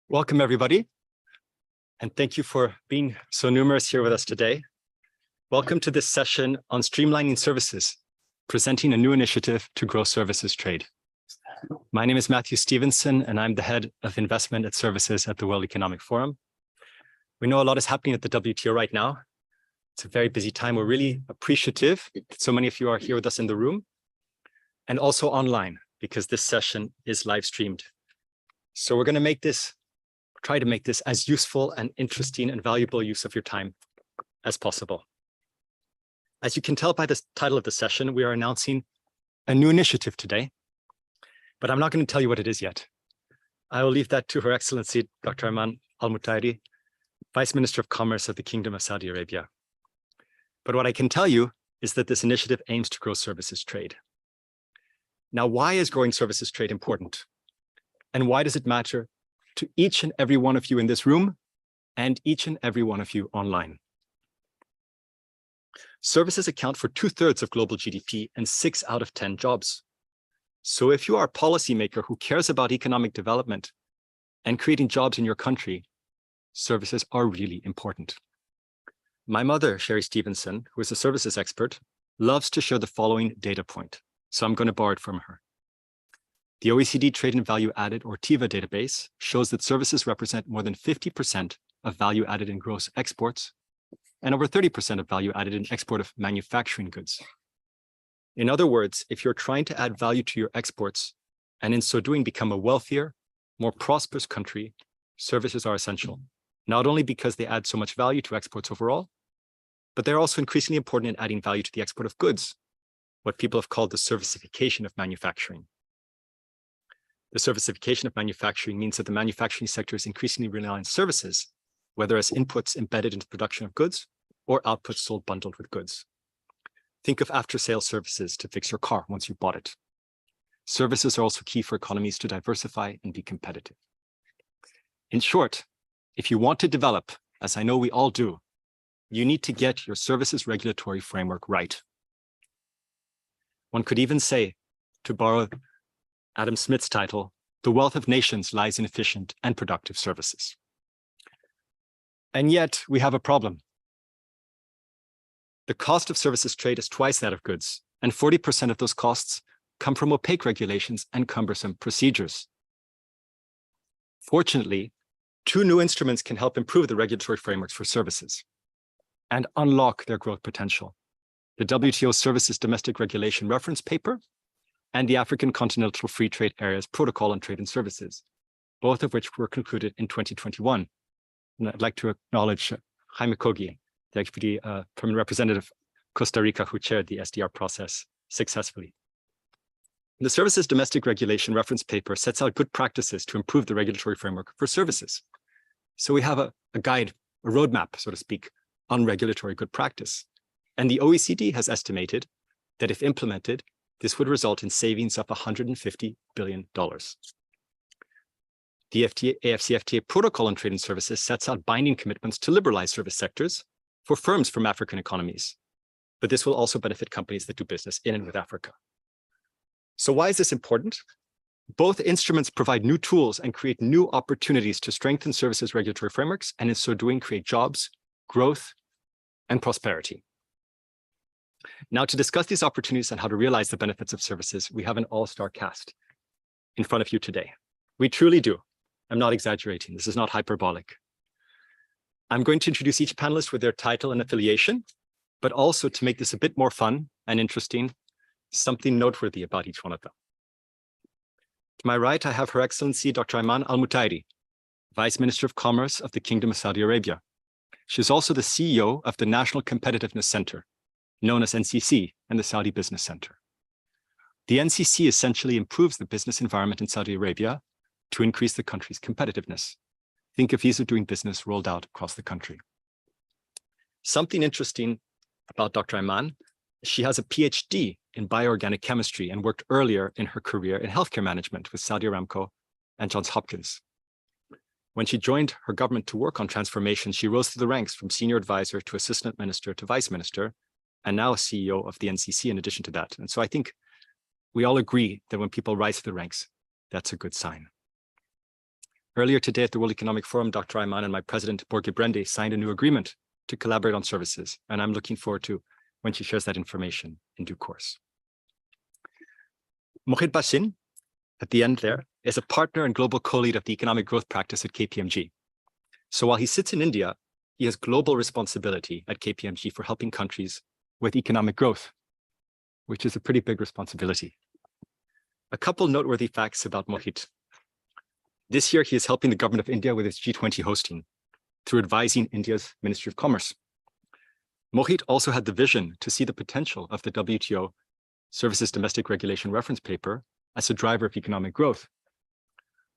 Welcome, everybody, and thank you for being so numerous here with us today. Welcome to this session on streamlining services, presenting a new initiative to grow services trade. My name is Matthew Stevenson, and I'm the head of investment and services at the World Economic Forum. We know a lot is happening at the WTO right now. It's a very busy time. We're really appreciative that so many of you are here with us in the room and also online, because this session is live streamed. So we're going to try to make this as useful and interesting and valuable use of your time as possible. As you can tell by the title of the session, we are announcing a new initiative today, but I'm not going to tell you what it is yet. I will leave that to Her Excellency, Dr. Ayman Al-Mutairi, Vice Minister of Commerce of the Kingdom of Saudi Arabia. But what I can tell you is that this initiative aims to grow services trade. Now, why is growing services trade important? And why does it matter to each and every one of you in this room and each and every one of you online? Services account for 2/3 of global GDP and 6 out of 10 jobs. So if you are a policymaker who cares about economic development and creating jobs in your country, services are really important. My mother, Sherry Stevenson, who is a services expert, loves to share the following data point. So I'm going to borrow it from her. The OECD Trade and Value Added, or TIVA database, shows that services represent more than 50% of value added in gross exports and over 30% of value added in export of manufacturing goods. In other words, if you're trying to add value to your exports and in so doing become a wealthier, more prosperous country, services are essential, not only because they add so much value to exports overall, but they're also increasingly important in adding value to the export of goods, what people have called the servicification of manufacturing. The servicification of manufacturing means that the manufacturing sector is increasingly relying on services, whether as inputs embedded into production of goods or outputs sold bundled with goods. Think of after-sales services to fix your car once you bought it. Services are also key for economies to diversify and be competitive. In short, if you want to develop, as I know we all do, you need to get your services regulatory framework right. One could even say, to borrow Adam Smith's title, the wealth of nations lies in efficient and productive services. And yet we have a problem. The cost of services trade is twice that of goods, and 40% of those costs come from opaque regulations and cumbersome procedures. Fortunately, 2 new instruments can help improve the regulatory frameworks for services and unlock their growth potential: the WTO Services Domestic Regulation Reference Paper and the African Continental Free Trade Area's Protocol on Trade and Services, both of which were concluded in 2021. And I'd like to acknowledge Jaime Kogi, the Deputy Permanent Representative of Costa Rica, who chaired the SDR process successfully. The Services Domestic Regulation Reference Paper sets out good practices to improve the regulatory framework for services. So we have a guide, a roadmap, so to speak, on regulatory good practice. And the OECD has estimated that if implemented, this would result in savings of $150 billion. The AFCFTA Protocol on Trade and Services sets out binding commitments to liberalize service sectors for firms from African economies. But this will also benefit companies that do business in and with Africa. So why is this important? Both instruments provide new tools and create new opportunities to strengthen services regulatory frameworks, and in so doing, create jobs, growth, and prosperity. Now, to discuss these opportunities and how to realize the benefits of services, we have an all-star cast in front of you today. We truly do. I'm not exaggerating. This is not hyperbolic. I'm going to introduce each panelist with their title and affiliation, but also to make this a bit more fun and interesting, something noteworthy about each one of them. To my right, I have Her Excellency Dr. Ayman Al-Mutairi, Vice Minister of Commerce of the Kingdom of Saudi Arabia. She is also the CEO of the National Competitiveness Center, known as NCC, and the Saudi Business Center. The NCC essentially improves the business environment in Saudi Arabia to increase the country's competitiveness. Think of ease of doing business rolled out across the country. Something interesting about Dr. Ayman, she has a PhD in bioorganic chemistry and worked earlier in her career in healthcare management with Saudi Aramco and Johns Hopkins. When she joined her government to work on transformation, she rose through the ranks from senior advisor to assistant minister to vice minister, and now CEO of the NCC in addition to that. And so I think we all agree that when people rise through the ranks, that's a good sign. Earlier today at the World Economic Forum, Dr. Ayman and my president, Borge Brende, signed a new agreement to collaborate on services, and I'm looking forward to when she shares that information in due course. Mohit Bashin, at the end there, is a partner and global co-lead of the economic growth practice at KPMG. So while he sits in India, he has global responsibility at KPMG for helping countries with economic growth, which is a pretty big responsibility. A couple noteworthy facts about Mohit. This year, he is helping the government of India with its G20 hosting through advising India's Ministry of Commerce. Mohit also had the vision to see the potential of the WTO Services Domestic Regulation Reference Paper as a driver of economic growth.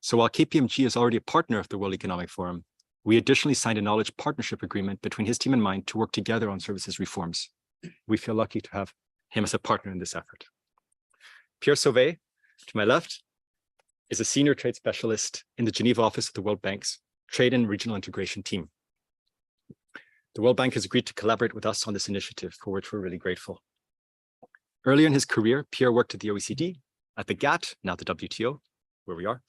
So while KPMG is already a partner of the World Economic Forum, we additionally signed a knowledge partnership agreement between his team and mine to work together on services reforms. We feel lucky to have him as a partner in this effort. Pierre Sauvé, to my left, is a senior trade specialist in the Geneva office of the World Bank's Trade and Regional Integration team. The World Bank has agreed to collaborate with us on this initiative, for which we're really grateful. Earlier in his career, Pierre worked at the OECD, at the GATT, now the WTO, where we are,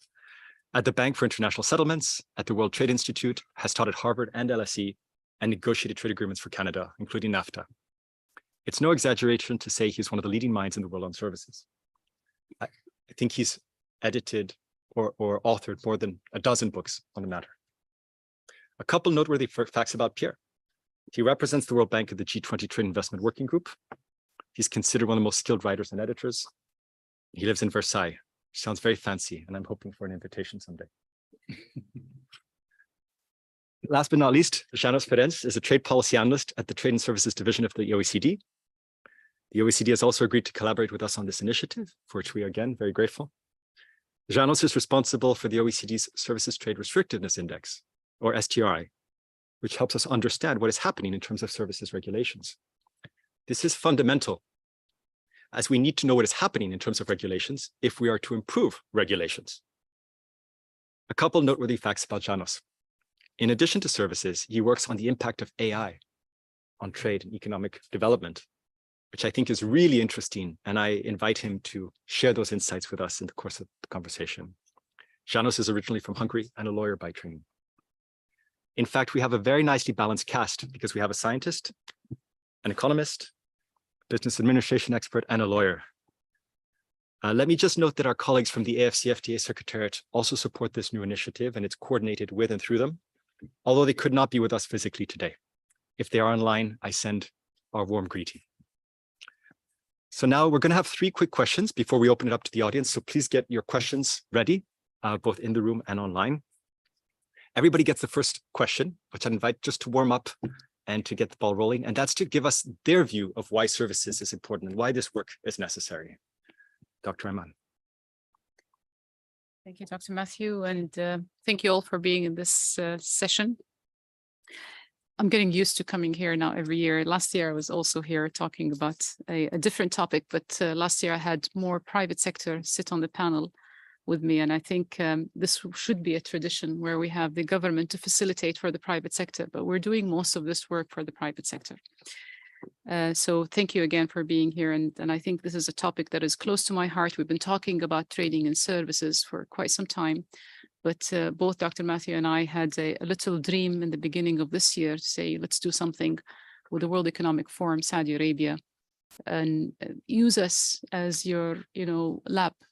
at the Bank for International Settlements, at the World Trade Institute, has taught at Harvard and LSE, and negotiated trade agreements for Canada, including NAFTA. It's no exaggeration to say he's one of the leading minds in the world on services. I think he's edited or authored more than a dozen books on the matter. A couple noteworthy facts about Pierre. He represents the World Bank at the G20 Trade Investment Working Group. He's considered one of the most skilled writers and editors. He lives in Versailles, which sounds very fancy, and I'm hoping for an invitation someday. Last but not least, Janos Ferenc is a trade policy analyst at the Trade and Services Division of the OECD. The OECD has also agreed to collaborate with us on this initiative, for which we are again very grateful. Janos is responsible for the OECD's Services Trade Restrictiveness Index, or STRI, which helps us understand what is happening in terms of services regulations. This is fundamental, as we need to know what is happening in terms of regulations if we are to improve regulations. A couple noteworthy facts about Janos. In addition to services, he works on the impact of AI on trade and economic development, which I think is really interesting, and I invite him to share those insights with us in the course of the conversation. Janos is originally from Hungary and a lawyer by training. In fact, we have a very nicely balanced cast because we have a scientist, an economist, business administration expert, and a lawyer. Let me just note that our colleagues from the AFCFTA Secretariat also support this new initiative, and it's coordinated with and through them, although they could not be with us physically today. If they are online, I send our warm greeting. So now we're going to have 3 quick questions before we open it up to the audience. So please get your questions ready, both in the room and online. Everybody gets the first question, which I invite just to warm up and to get the ball rolling. And that's to give us their view of why services is important and why this work is necessary. Dr. Ayman. Thank you, Dr. Matthew, and thank you all for being in this session. I'm getting used to coming here now every year. Last year, I was also here talking about a different topic, but last year I had more private sector sit on the panel with me. And I think this should be a tradition where we have the government to facilitate for the private sector, but we're doing most of this work for the private sector. So thank you again for being here. And I think this is a topic that is close to my heart. We've been talking about trading and services for quite some time. But both Dr. Matthew and I had a little dream in the beginning of this year to say, let's do something with the World Economic Forum, Saudi Arabia, and use us as your,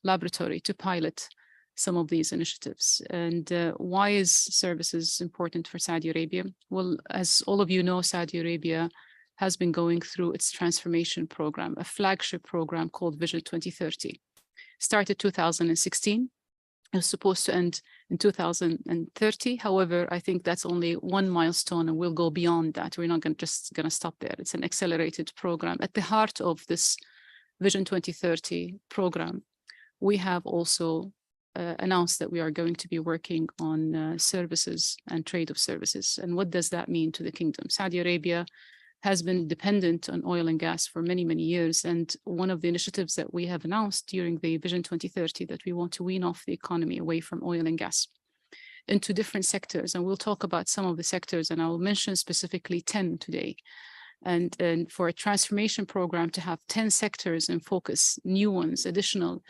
laboratory to pilot some of these initiatives. And why is services important for Saudi Arabia? Well, as all of you know, Saudi Arabia has been going through its transformation program, a flagship program called Vision 2030. Started 2016. It was supposed to end in 2030. However, I think that's only one milestone, and we'll go beyond that. We're not just going to stop there. It's an accelerated program. At the heart of this Vision 2030 program, we have also announced that we are going to be working on services and trade of services. And what does that mean to the kingdom? Saudi Arabia has been dependent on oil and gas for many, many years. And one of the initiatives that we have announced during the Vision 2030 that we want to wean off the economy away from oil and gas into different sectors. And we'll talk about some of the sectors, and I will mention specifically 10 today. And for a transformation program to have 10 sectors in focus, new ones, additional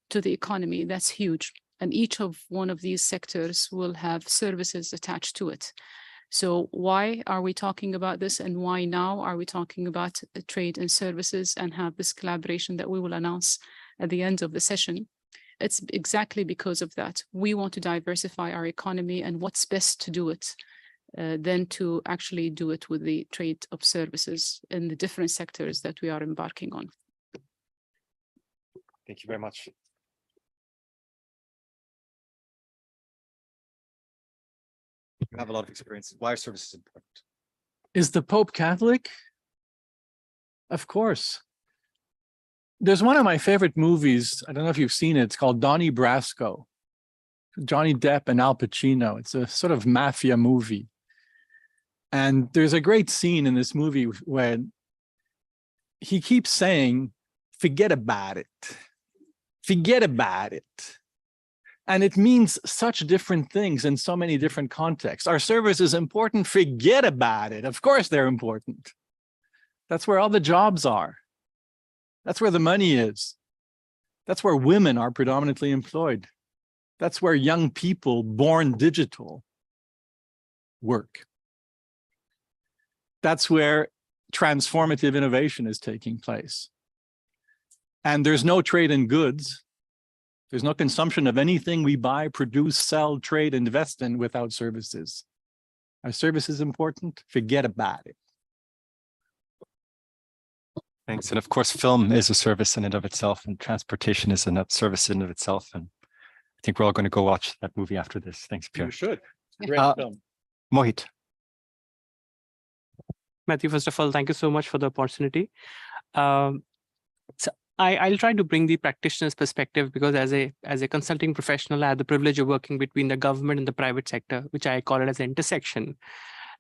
to the economy, that's huge. And each of one of these sectors will have services attached to it. So why are we talking about this, and why now are we talking about trade and services and have this collaboration that we will announce at the end of the session? It's exactly because of that. We want to diversify our economy, and what's best to do it than to actually do it with the trade of services in the different sectors that we are embarking on. Thank you very much. You have a lot of experience. Why are services important? Is the Pope Catholic? Of course. There's one of my favorite movies. I don't know if you've seen it. It's called Donnie Brasco. Johnny Depp and Al Pacino. It's a sort of mafia movie. And there's a great scene in this movie where he keeps saying, forget about it. Forget about it. And it means such different things in so many different contexts. Our service is important. Forget about it. Of course they're important. That's where all the jobs are. That's where the money is. That's where women are predominantly employed. That's where young people born digital work. That's where transformative innovation is taking place. And there's no trade in goods. There's no consumption of anything we buy, produce, sell, trade, invest in without services. Are services important? Forget about it. Thanks. And of course, film is a service in and of itself, and transportation is a service in and of itself. And I think we're all going to go watch that movie after this. Thanks, Pierre. You should. Great film. Mohit. Matthew, first of all, thank you so much for the opportunity. I'll try to bring the practitioner's perspective, because as a consulting professional, I have the privilege of working between the government and the private sector, which I call it as an intersection.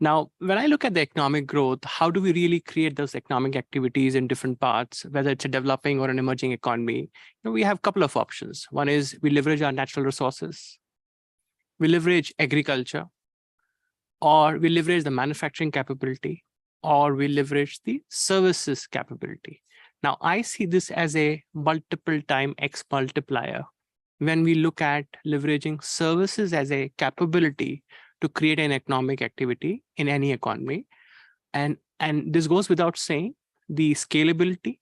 Now, when I look at the economic growth, how do we really create those economic activities in different parts, whether it's a developing or an emerging economy? We have a couple of options. One is we leverage our natural resources, we leverage agriculture, or we leverage the manufacturing capability, or we leverage the services capability. Now, I see this as a multiple time X multiplier when we look at leveraging services as a capability to create an economic activity in any economy. And this goes without saying, the scalability,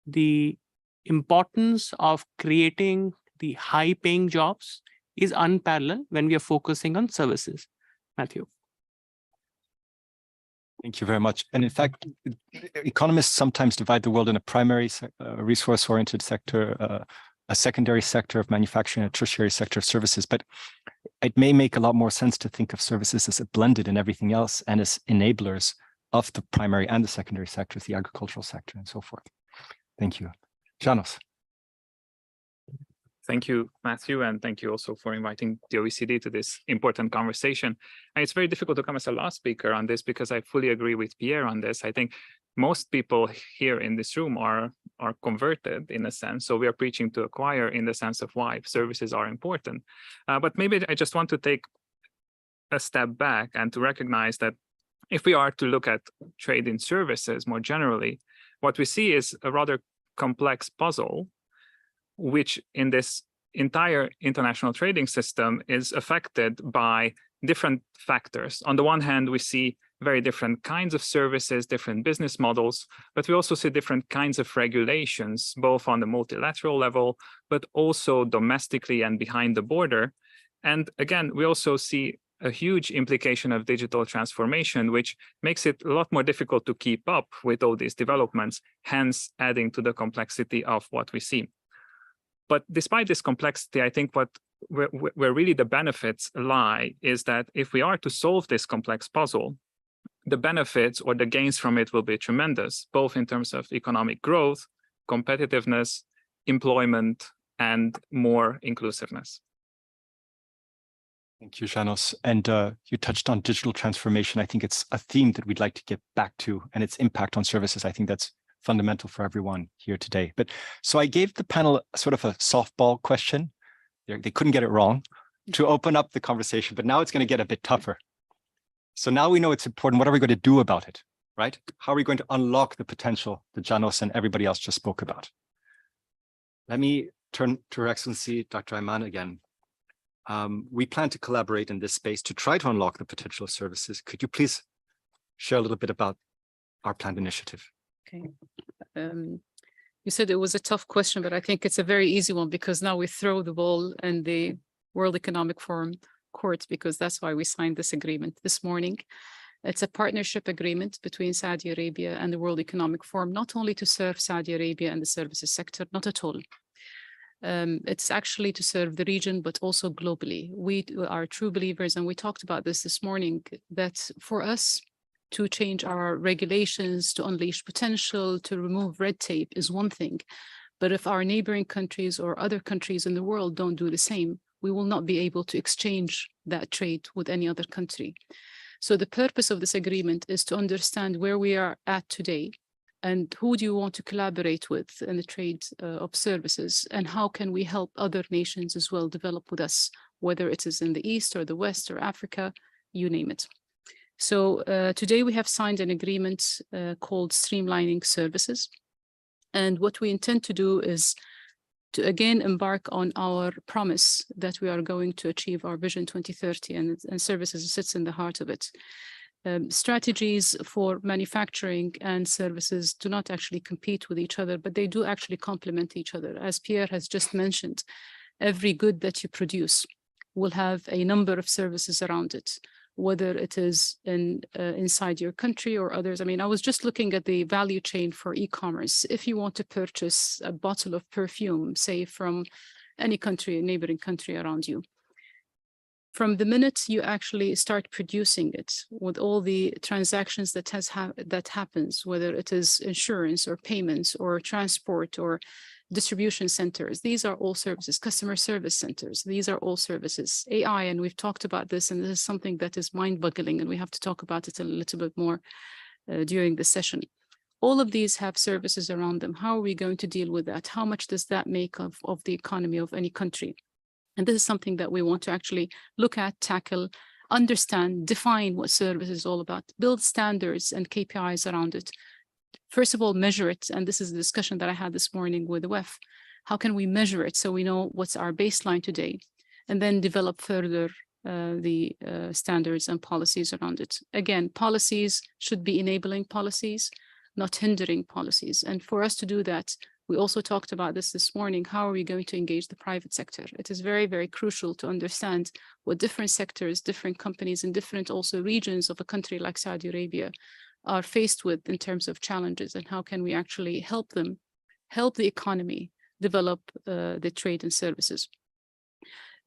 the importance of creating the high paying jobs is unparalleled when we are focusing on services. Matthew. Thank you very much. And in fact, economists sometimes divide the world in a primary resource-oriented sector, a secondary sector of manufacturing, a tertiary sector of services. But it may make a lot more sense to think of services as blended in everything else and as enablers of the primary and the secondary sectors, the agricultural sector and so forth. Thank you. Janos. Thank you, Matthew, and thank you also for inviting the OECD to this important conversation. And it's very difficult to come as a last speaker on this, because I fully agree with Pierre on this. I think most people here in this room are converted in a sense. So we are preaching to a choir in the sense of why services are important. But maybe I just want to take a step back and to recognize that if we are to look at trade in services more generally, what we see is a rather complex puzzle, which in this entire international trading system is affected by different factors. On the one hand, we see very different kinds of services, different business models, but we also see different kinds of regulations, both on the multilateral level, but also domestically and behind the border. And again, we also see a huge implication of digital transformation, which makes it a lot more difficult to keep up with all these developments, hence adding to the complexity of what we see. But despite this complexity, I think where really the benefits lie is that if we are to solve this complex puzzle, the benefits or the gains from it will be tremendous, both in terms of economic growth, competitiveness, employment, and more inclusiveness. Thank you, Janos. And you touched on digital transformation. I think it's a theme that we'd like to get back to, and its impact on services. I think that's fundamental for everyone here today. But so I gave the panel sort of a softball question. They couldn't get it wrong to open up the conversation, but now it's going to get a bit tougher. So now we know it's important. What are we going to do about it, right? How are we going to unlock the potential that Janos and everybody else just spoke about? Let me turn to Her Excellency, Dr. Ayman again. We plan to collaborate in this space to try to unlock the potential of services. Could you please share a little bit about our planned initiative? Okay. You said it was a tough question, but I think it's a very easy one because now we throw the ball in the World Economic Forum court, because that's why we signed this agreement this morning. It's a partnership agreement between Saudi Arabia and the World Economic Forum, not only to serve Saudi Arabia and the services sector, not at all. It's actually to serve the region, but also globally. We are true believers, and we talked about this morning, that for us to change our regulations, to unleash potential, to remove red tape is one thing. But if our neighboring countries or other countries in the world don't do the same, we will not be able to exchange that trade with any other country. So the purpose of this agreement is to understand where we are at today and who do you want to collaborate with in the trade of services, and how can we help other nations as well develop with us, whether it is in the East or the West or Africa, you name it. So today we have signed an agreement called Streamlining Services. And what we intend to do is to again embark on our promise that we are going to achieve our Vision 2030, and services sits in the heart of it. Strategies for manufacturing and services do not actually compete with each other, but they do actually complement each other. As Pierre has just mentioned, every good that you produce will have a number of services around it, whether it is inside your country or others. I mean, I was just looking at the value chain for e-commerce. If you want to purchase a bottle of perfume, say from any country, a neighboring country around you, from the minute you actually start producing it, with all the transactions that happens, whether it is insurance or payments or transport or distribution centers, these are all services. Customer service centers, these are all services. AI, and we've talked about this, and this is something that is mind-boggling, and we have to talk about it a little bit more during the session. All of these have services around them. How are we going to deal with that? How much does that make of the economy of any country? And this is something that we want to actually look at, tackle, understand, define what service is all about, build standards and KPIs around it. First of all, measure it. And this is the discussion that I had this morning with the WEF. How can we measure it so we know what's our baseline today? And then develop further the standards and policies around it. Again, policies should be enabling policies, not hindering policies. And for us to do that, we also talked about this morning. How are we going to engage the private sector? It is very, very crucial to understand what different sectors, different companies, and different also regions of a country like Saudi Arabia are faced with in terms of challenges, and how can we actually help them, help the economy develop the trade and services.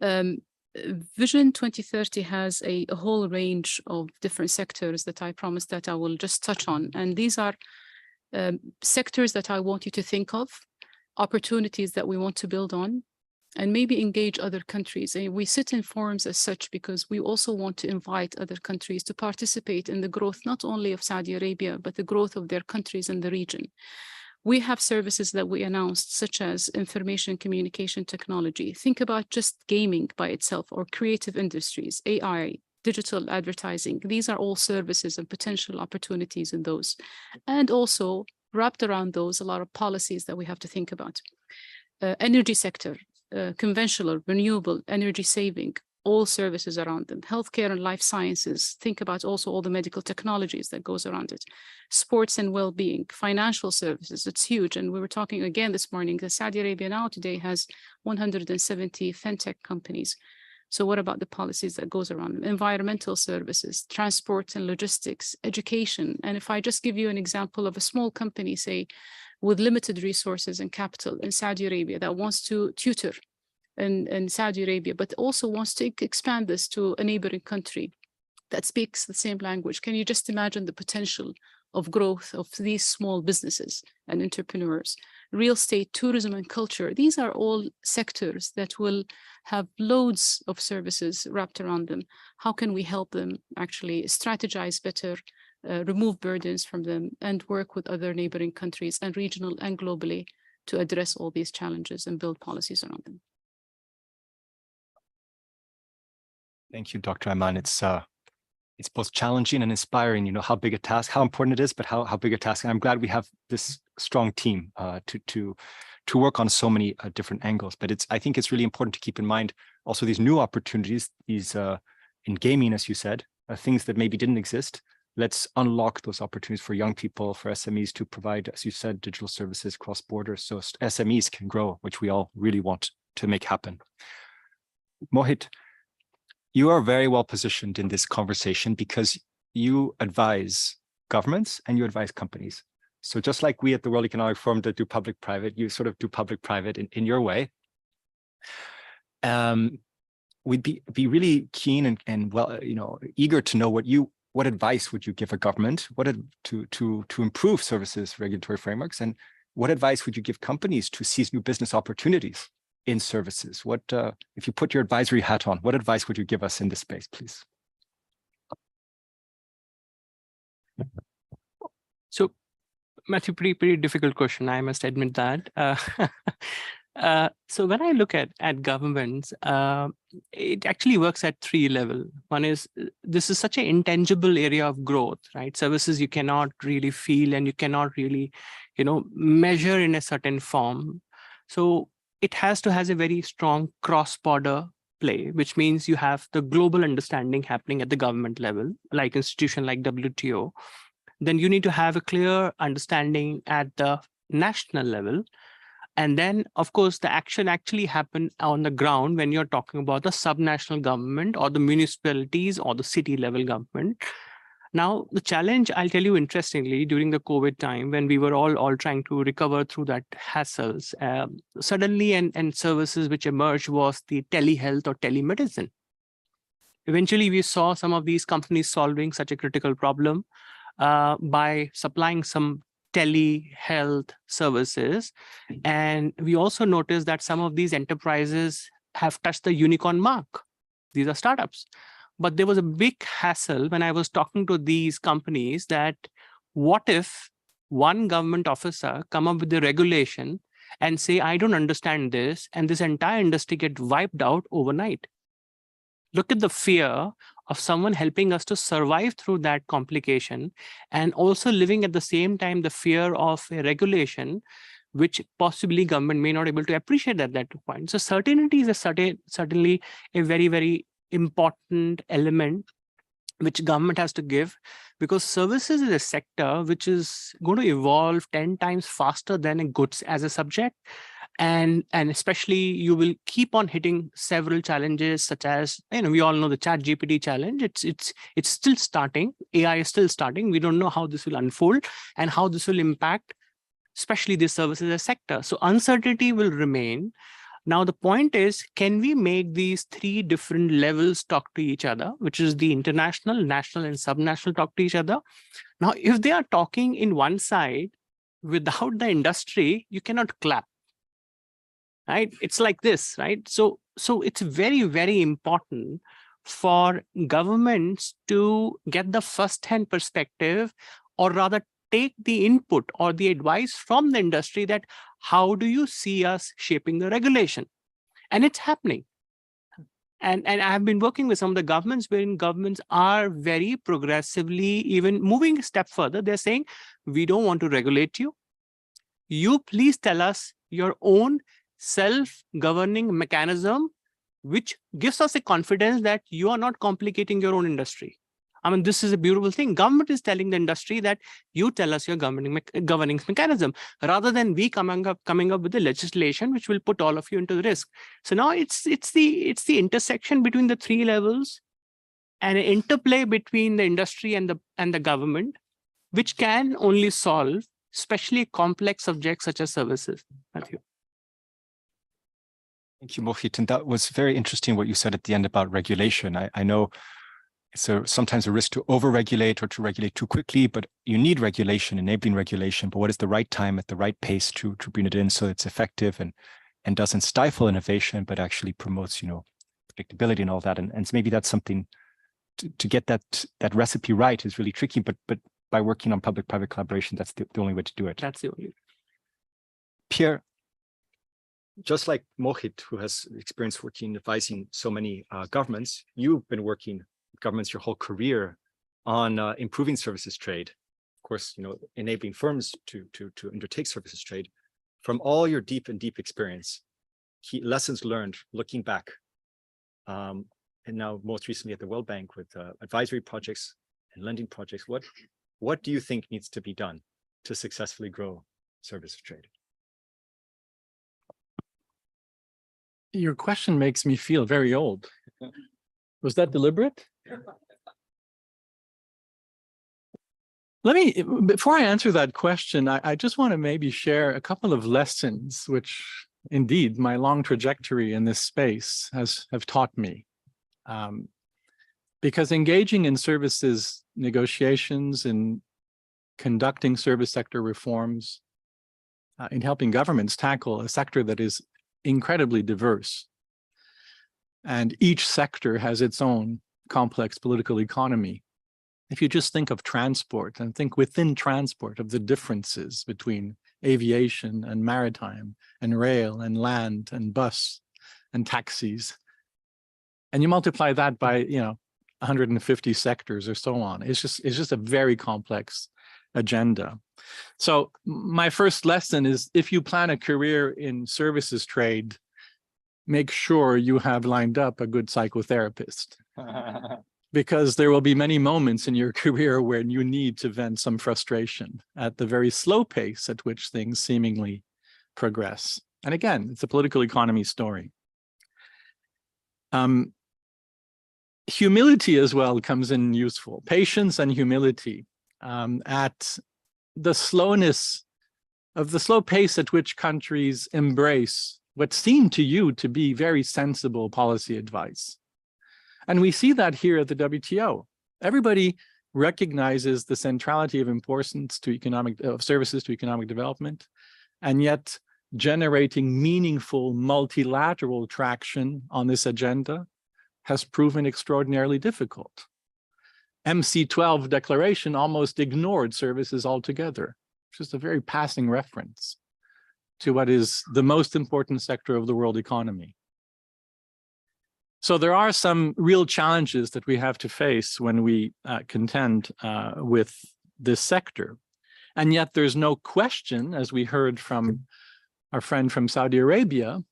Vision 2030 has a whole range of different sectors that I promised that I will just touch on. And these are sectors that I want you to think of, opportunities that we want to build on, and maybe engage other countries. And we sit in forums as such because we also want to invite other countries to participate in the growth, not only of Saudi Arabia, but the growth of their countries in the region. We have services that we announced, such as information communication technology. Think about just gaming by itself, or creative industries, AI, digital advertising. These are all services and potential opportunities in those. And also wrapped around those, a lot of policies that we have to think about. Energy sector, conventional, renewable, energy saving, all services around them. Healthcare and life sciences, think about also all the medical technologies that goes around it. Sports and well-being, financial services, it's huge. And we were talking again this morning that Saudi Arabia now today has 170 fintech companies. So what about the policies that goes around them? Environmental services, transport and logistics, education. And if I just give you an example of a small company, say, with limited resources and capital in Saudi Arabia that wants to tutor in Saudi Arabia, but also wants to expand this to a neighboring country that speaks the same language. Can you just imagine the potential of growth of these small businesses and entrepreneurs? Real estate, tourism, and culture, these are all sectors that will have loads of services wrapped around them. How can we help them actually strategize better, remove burdens from them, and work with other neighboring countries and regional and globally to address all these challenges and build policies around them? Thank you, Dr. Ayman. It's both challenging and inspiring, how big a task, how important it is, but how big a task. And I'm glad we have this strong team to work on so many different angles. But I think it's really important to keep in mind also these new opportunities, these in gaming, as you said, things that maybe didn't exist. Let's unlock those opportunities for young people, for SMEs to provide, as you said, digital services cross borders so SMEs can grow, which we all really want to make happen. Mohit, you are very well positioned in this conversation because you advise governments and you advise companies. So just like we at the World Economic Forum that do public-private, you sort of do public-private in your way. We'd be really keen and well, eager to know what advice would you give a government, to improve services regulatory frameworks, and what advice would you give companies to seize new business opportunities in services? What, if you put your advisory hat on, what advice would you give us in this space, please? So, Matthew, pretty difficult question. I must admit that. So when I look at governments, it actually works at 3 levels. One is, this is such an intangible area of growth, right? Services you cannot really feel and you cannot really, measure in a certain form. So it has a very strong cross-border play, which means you have the global understanding happening at the government level, like institution like WTO. Then you need to have a clear understanding at the national level. And then, of course, the action actually happen on the ground when you're talking about the subnational government or the municipalities or the city level government. Now, the challenge, I'll tell you interestingly, during the COVID time, when we were all trying to recover through that hassles, suddenly and services which emerged was the telehealth or telemedicine. Eventually, we saw some of these companies solving such a critical problem by supplying some telehealth services. And we also noticed that some of these enterprises have touched the unicorn mark. These are startups. But there was a big hassle when I was talking to these companies that what if one government officer come up with the regulation and say, I don't understand this, and this entire industry get wiped out overnight. Look at the fear of someone helping us to survive through that complication, and also living at the same time the fear of a regulation, which possibly government may not be able to appreciate at that point. So certainty is certainly a very, very important element which government has to give, because services is a sector which is going to evolve 10 times faster than goods as a subject. And especially you will keep on hitting several challenges, such as, we all know the ChatGPT challenge. It's still starting. AI is still starting. We don't know how this will unfold and how this will impact, especially the services as a sector. So uncertainty will remain. Now, the point is, can we make these 3 different levels talk to each other, which is the international, national, and subnational talk to each other? Now, if they are talking in one side without the industry, you cannot clap. Right? It's like this, right? So it's very, very important for governments to get the first-hand perspective, or rather take the input or the advice from the industry that how do you see us shaping the regulation? And it's happening. And I have been working with some of the governments wherein governments are very progressively even moving a step further. They're saying, we don't want to regulate you. You please tell us your own self-governing mechanism, which gives us a confidence that you are not complicating your own industry. I mean, this is a beautiful thing. Government is telling the industry that you tell us your governing mechanism, rather than we coming up with the legislation which will put all of you into the risk. So now it's the intersection between the three levels and an interplay between the industry and the government, which can only solve especially complex subjects such as services. Matthew. Thank you, Mohit. And that was very interesting what you said at the end about regulation. I know it's sometimes a risk to over-regulate or to regulate too quickly, but you need regulation, enabling regulation. But what is the right time at the right pace to bring it in so it's effective and doesn't stifle innovation, but actually promotes, predictability and all that. And so maybe that's something to get that recipe right is really tricky, but by working on public-private collaboration, that's the only way to do it. That's the only. Pierre, just like Mohit, who has experience working, advising so many governments, you've been working with governments your whole career on improving services trade. Of course, enabling firms to undertake services trade. From all your deep experience, key lessons learned, looking back, and now most recently at the World Bank with advisory projects and lending projects, what do you think needs to be done to successfully grow services trade? Your question makes me feel very old. Was that deliberate? Before I answer that question, I just want to maybe share a couple of lessons, which indeed my long trajectory in this space have taught me. Because engaging in services negotiations, in conducting service sector reforms, in helping governments tackle a sector that is incredibly diverse. And each sector has its own complex political economy. If you just think of transport and think within transport of the differences between aviation and maritime and rail and land and bus and taxis, and you multiply that by 150 sectors or so on, it's just a very complex agenda. So my first lesson is, if you plan a career in services trade, make sure you have lined up a good psychotherapist, because there will be many moments in your career when you need to vent some frustration at the very slow pace at which things seemingly progress. And again, it's a political economy story. Humility as well comes in useful. Patience and humility at the slowness of the slow pace at which countries embrace what seem to you to be very sensible policy advice. And we see that here at the WTO. Everybody recognizes the centrality of importance to services to economic development, and yet generating meaningful multilateral traction on this agenda has proven extraordinarily difficult. MC12 declaration almost ignored services altogether, just a very passing reference to what is the most important sector of the world economy. So there are some real challenges that we have to face when we contend with this sector. And yet there's no question, as we heard from our friend from Saudi Arabia,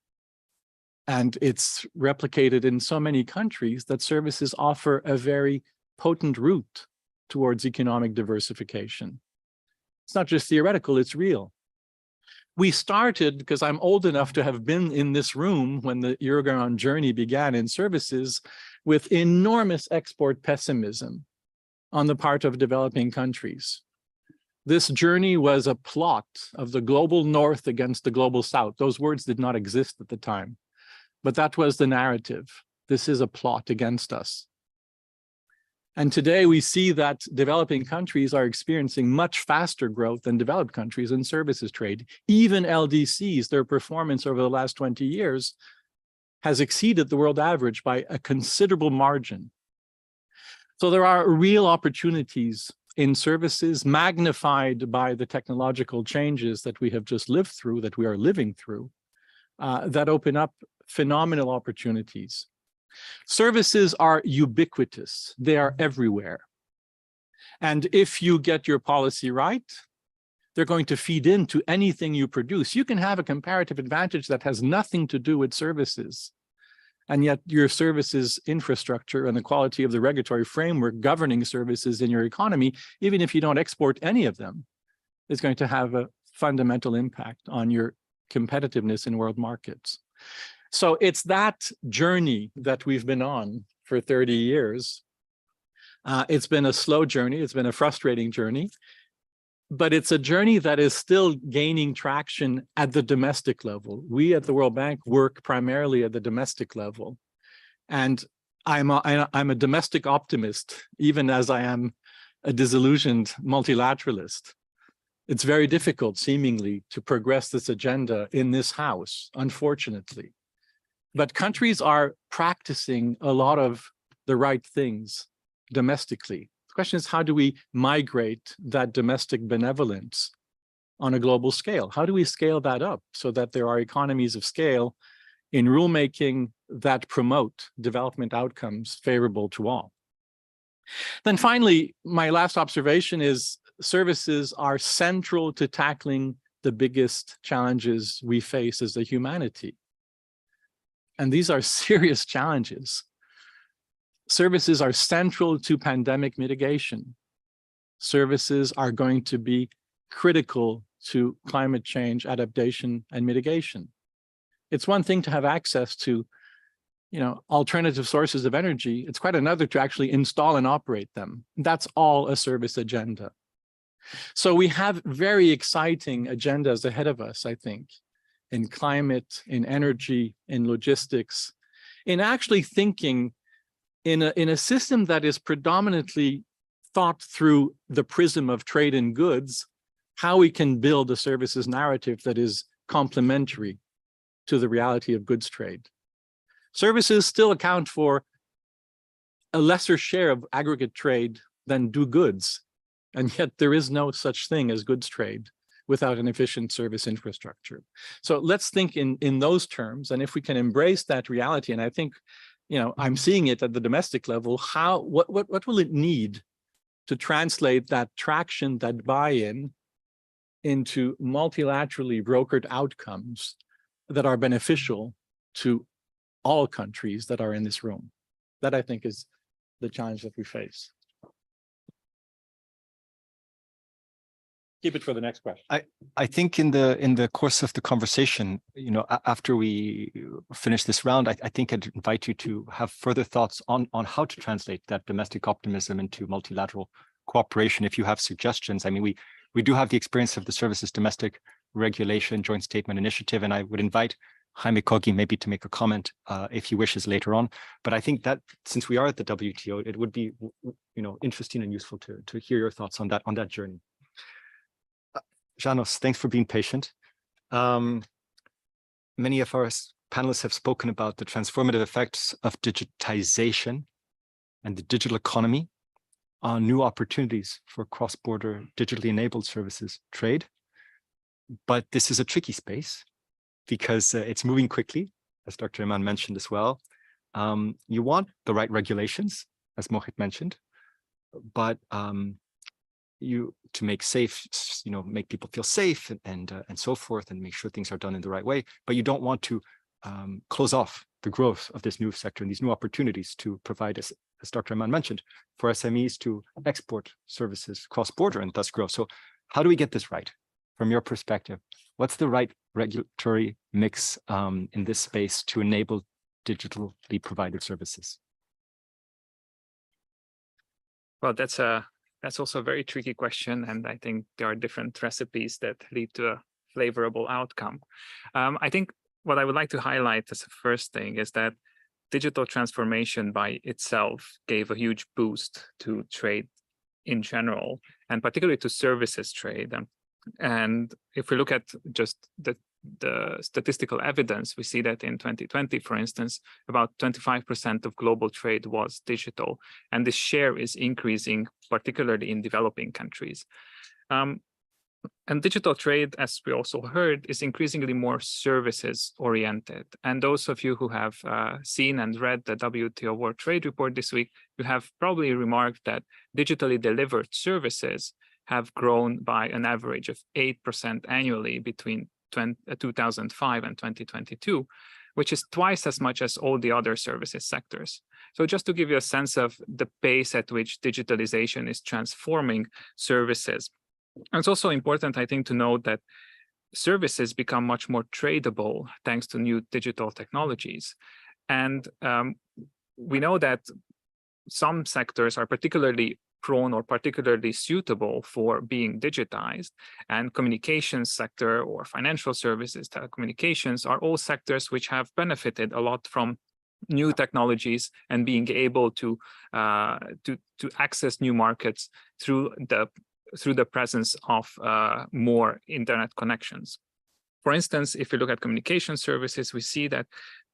and it's replicated in so many countries, that services offer a very potent route towards economic diversification. It's not just theoretical, it's real. We started, because I'm old enough to have been in this room when the Euroground journey began in services, with enormous export pessimism on the part of developing countries. This journey was a plot of the global north against the global south. Those words did not exist at the time, but that was the narrative. This is a plot against us. And today we see that developing countries are experiencing much faster growth than developed countries in services trade. Even LDCs, their performance over the last 20 years has exceeded the world average by a considerable margin. So there are real opportunities in services, magnified by the technological changes that we have just lived through, that we are living through, that open up phenomenal opportunities. Services are ubiquitous. They are everywhere. And if you get your policy right, they're going to feed into anything you produce. You can have a comparative advantage that has nothing to do with services And yet your services infrastructure and the quality of the regulatory framework governing services in your economy, even if you don't export any of them, is going to have a fundamental impact on your competitiveness in world markets. So it's that journey that we've been on for 30 years. It's been a slow journey. It's been a frustrating journey, but it's a journey that is still gaining traction at the domestic level. We at the World Bank work primarily at the domestic level. And I'm a domestic optimist, even as I am a disillusioned multilateralist. It's very difficult, seemingly, to progress this agenda in this house, unfortunately. But countries are practicing a lot of the right things domestically. The question is, how do we migrate that domestic benevolence on a global scale? How do we scale that up so that there are economies of scale in rulemaking that promote development outcomes favorable to all? Then finally, my last observation is services are central to tackling the biggest challenges we face as a humanity. And these are serious challenges. Services are central to pandemic mitigation. Services are going to be critical to climate change adaptation and mitigation. It's one thing to have access to, alternative sources of energy. It's quite another to actually install and operate them. That's all a service agenda. So we have very exciting agendas ahead of us, I think, in climate, in energy, in logistics, in actually thinking in a system that is predominantly thought through the prism of trade and goods, how we can build a services narrative that is complementary to the reality of goods trade. Services still account for a lesser share of aggregate trade than do goods, and yet there is no such thing as goods trade without an efficient service infrastructure. So let's think in those terms, and if we can embrace that reality, and I think, I'm seeing it at the domestic level, what will it need to translate that traction, that buy-in into multilaterally brokered outcomes that are beneficial to all countries that are in this room? That, I think, is the challenge that we face. Keep it for the next question. I think in the course of the conversation, after we finish this round, I think I'd invite you to have further thoughts on how to translate that domestic optimism into multilateral cooperation. If you have suggestions, I mean, we do have the experience of the Services Domestic Regulation Joint Statement Initiative, and I would invite Jaime Kogi maybe to make a comment if he wishes later on. But I think that since we are at the WTO, it would be interesting and useful to hear your thoughts on that journey. Janos, thanks for being patient. Many of our panelists have spoken about the transformative effects of digitization and the digital economy on new opportunities for cross-border digitally enabled services trade. But this is a tricky space because it's moving quickly, as Dr. Iman mentioned as well. You want the right regulations, as Mohit mentioned, but to make safe, make people feel safe and so forth, and make sure things are done in the right way. But you don't want to close off the growth of this new sector and these new opportunities to provide, as Dr. Iman mentioned, for SMEs to export services cross-border and thus grow. So how do we get this right from your perspective? What's the right regulatory mix in this space to enable digitally provided services? Well, that's also a very tricky question, and I think there are different recipes that lead to a favorable outcome. I think what I would like to highlight as a first thing is that digital transformation by itself gave a huge boost to trade in general, and particularly to services trade. And if we look at just the statistical evidence, we see that in 2020, for instance, about 25% of global trade was digital, and this share is increasing, particularly in developing countries. And digital trade, as we also heard, is increasingly more services oriented. And those of you who have seen and read the WTO World Trade Report this week, you have probably remarked that digitally delivered services have grown by an average of 8% annually between 2005 and 2022, which is twice as much as all the other services sectors. So just to give you a sense of the pace at which digitalization is transforming services. And it's also important, I think, to note that services become much more tradable thanks to new digital technologies. And we know that some sectors are particularly prone or particularly suitable for being digitized, and communications sector or financial services, telecommunications are all sectors which have benefited a lot from new technologies and being able to access new markets through the presence of more internet connections. For instance, if you look at communication services, we see that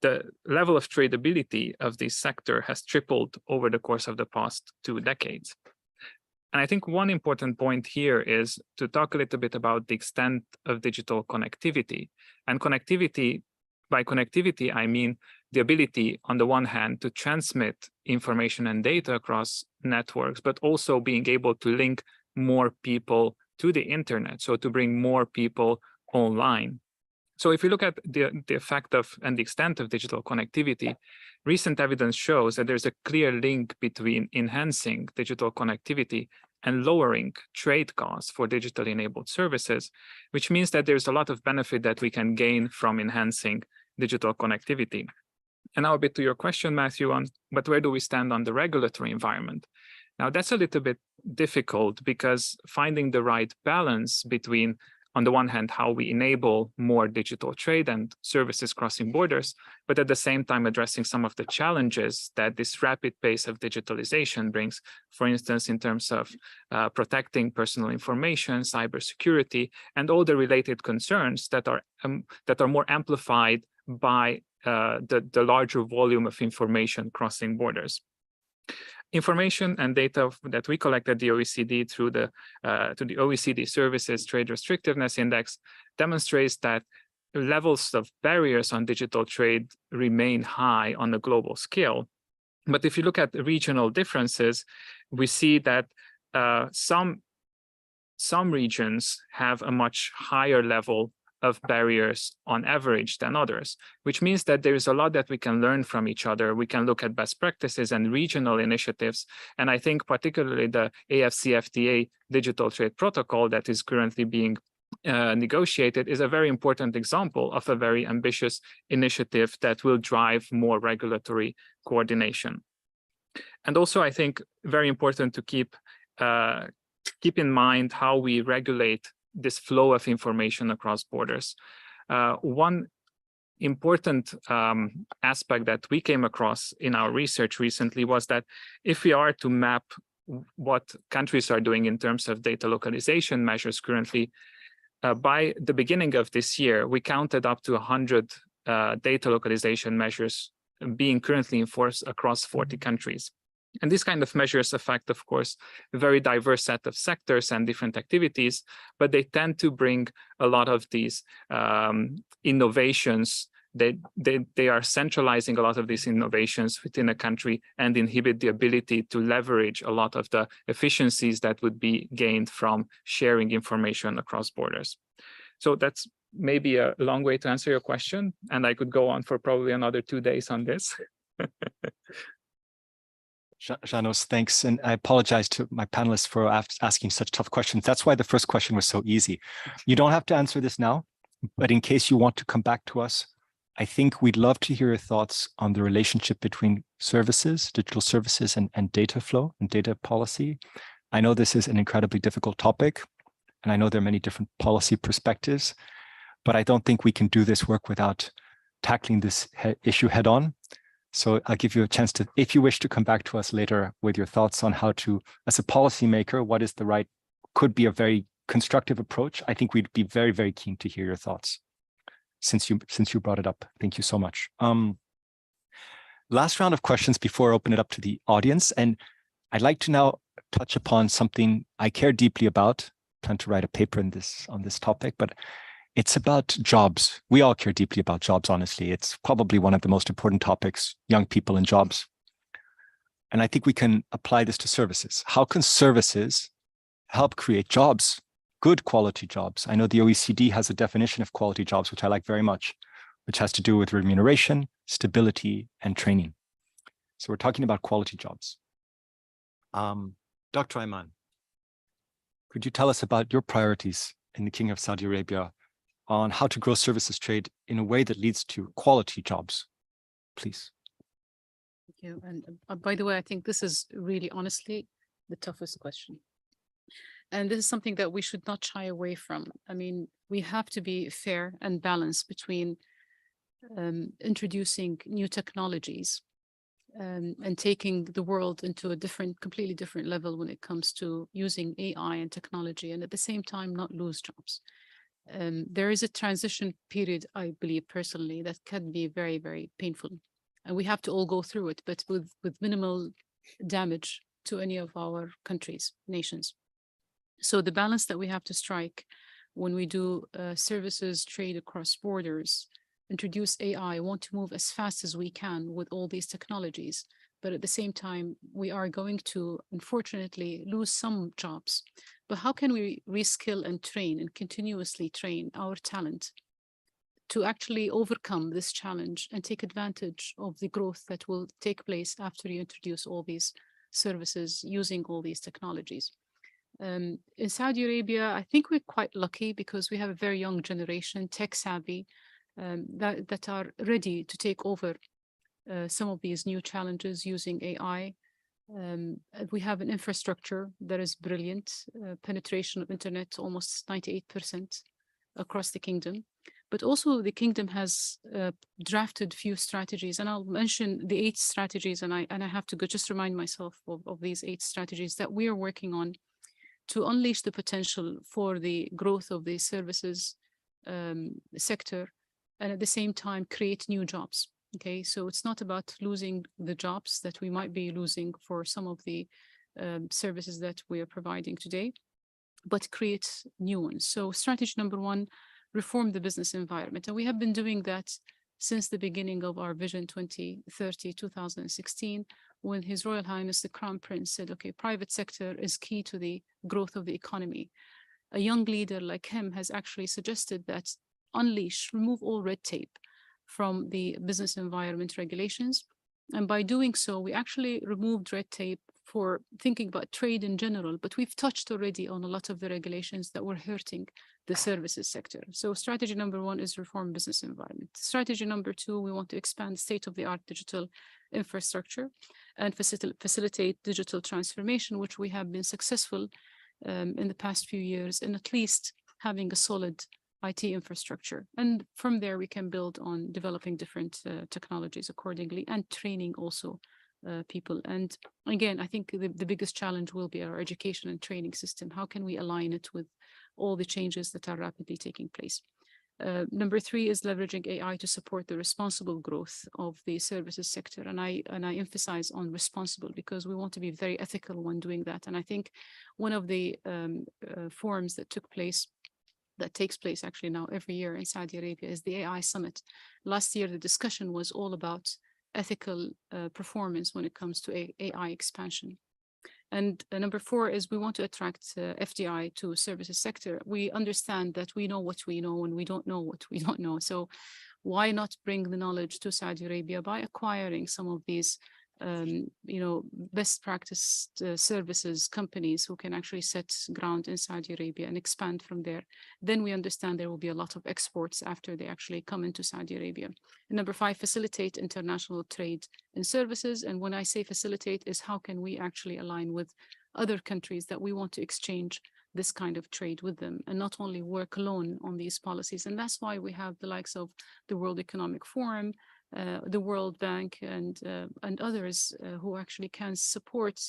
the level of tradability of this sector has tripled over the course of the past 2 decades. And I think one important point here is to talk a little bit about the extent of digital connectivity. And connectivity, by connectivity, I mean the ability, on the one hand, to transmit information and data across networks, but also being able to link more people to the internet, so to bring more people online. So if you look at the effect of and the extent of digital connectivity, recent evidence shows that there's a clear link between enhancing digital connectivity and lowering trade costs for digitally enabled services, which means that there's a lot of benefit that we can gain from enhancing digital connectivity. And now a bit to your question, Matthew, but where do we stand on the regulatory environment? Now, that's a little bit difficult because finding the right balance between, on the one hand, how we enable more digital trade and services crossing borders, but at the same time addressing some of the challenges that this rapid pace of digitalization brings, for instance, in terms of protecting personal information, cybersecurity, and all the related concerns that are more amplified by the larger volume of information crossing borders. Information and data that we collect at the OECD through the OECD Services Trade Restrictiveness Index demonstrates that levels of barriers on digital trade remain high on a global scale. But if you look at the regional differences, we see that some regions have a much higher level of barriers on average than others, which means that there is a lot that we can learn from each other. We can look at best practices and regional initiatives. And I think particularly the AFCFTA digital trade protocol that is currently being negotiated is a very important example of a very ambitious initiative that will drive more regulatory coordination. And also, I think very important to keep in mind how we regulate this flow of information across borders. One important aspect that we came across in our research recently was that if we are to map what countries are doing in terms of data localization measures currently, by the beginning of this year, we counted up to 100 data localization measures being currently enforced across 40 countries. And these kind of measures affect, of course, a very diverse set of sectors and different activities, but they tend to bring a lot of these innovations. They are centralizing a lot of these innovations within a country and inhibit the ability to leverage a lot of the efficiencies that would be gained from sharing information across borders. So that's maybe a long way to answer your question, and I could go on for probably another 2 days on this. Janos, thanks. And I apologize to my panelists for asking such tough questions. That's why the first question was so easy. You don't have to answer this now, but in case you want to come back to us, I think we'd love to hear your thoughts on the relationship between services, digital services, and data flow and data policy. I know this is an incredibly difficult topic, and I know there are many different policy perspectives, but I don't think we can do this work without tackling this issue head on. So I'll give you a chance to, if you wish to come back to us later with your thoughts on how to, as a policymaker, what is the right, could be a very constructive approach. I think we'd be very, very keen to hear your thoughts since you brought it up. Thank you so much. Last round of questions before I open it up to the audience. And I'd like to now touch upon something I care deeply about. I plan to write a paper on this topic, but it's about jobs. We all care deeply about jobs, honestly. It's probably one of the most important topics, young people and jobs. And I think we can apply this to services. How can services help create jobs, good quality jobs? I know the OECD has a definition of quality jobs, which I like very much, which has to do with remuneration, stability, and training. So we're talking about quality jobs. Dr. Ayman, could you tell us about your priorities in the Kingdom of Saudi Arabia on how to grow services trade in a way that leads to quality jobs, please? Thank you. And by the way, I think this is really honestly the toughest question. And this is something that we should not shy away from. I mean, we have to be fair and balanced between introducing new technologies and taking the world into a completely different level when it comes to using AI and technology, and at the same time not lose jobs. There is a transition period, I believe personally, that can be very, very painful. And we have to all go through it, but with minimal damage to any of our countries, nations. So the balance that we have to strike when we do services trade across borders, introduce AI, want to move as fast as we can with all these technologies. But at the same time, we are going to, unfortunately, lose some jobs. But how can we reskill and train and continuously train our talent to actually overcome this challenge and take advantage of the growth that will take place after you introduce all these services using all these technologies? In Saudi Arabia, I think we're quite lucky because we have a very young generation, tech savvy, that are ready to take over some of these new challenges using AI. We have an infrastructure that is brilliant, penetration of internet almost 98% across the kingdom. But also the kingdom has drafted few strategies, and I'll mention the 8 strategies, and I have to just remind myself of these 8 strategies that we are working on to unleash the potential for the growth of the services sector, and at the same time create new jobs. Okay, so it's not about losing the jobs that we might be losing for some of the services that we are providing today, but create new ones. So strategy number 1, reform the business environment. And we have been doing that since the beginning of our Vision 2030, 2016, when His Royal Highness the Crown Prince said, okay, private sector is key to the growth of the economy. A young leader like him has actually suggested that remove all red tape from the business environment regulations. And by doing so, we actually removed red tape for thinking about trade in general, but we've touched already on a lot of the regulations that were hurting the services sector. So strategy number 1 is reform business environment. Strategy number 2, we want to expand state-of-the-art digital infrastructure and facilitate digital transformation, which we have been successful in the past few years in at least having a solid IT infrastructure. And from there, we can build on developing different technologies accordingly and training also people. And again, I think the biggest challenge will be our education and training system. How can we align it with all the changes that are rapidly taking place? Number 3 is leveraging AI to support the responsible growth of the services sector. And I emphasize on responsible because we want to be very ethical when doing that. And I think one of the forums that takes place actually now every year in Saudi Arabia is the AI Summit. Last year, the discussion was all about ethical performance when it comes to AI expansion. And number 4 is we want to attract FDI to services sector. We understand that we know what we know and we don't know what we don't know. So why not bring the knowledge to Saudi Arabia by acquiring some of these best practice services companies who can actually set ground in Saudi Arabia and expand from there? Then we understand there will be a lot of exports after they actually come into Saudi Arabia. And number 5, facilitate international trade in services. And when I say facilitate is how can we actually align with other countries that we want to exchange this kind of trade with them and not only work alone on these policies. And that's why we have the likes of the World Economic Forum, the World Bank and others who actually can support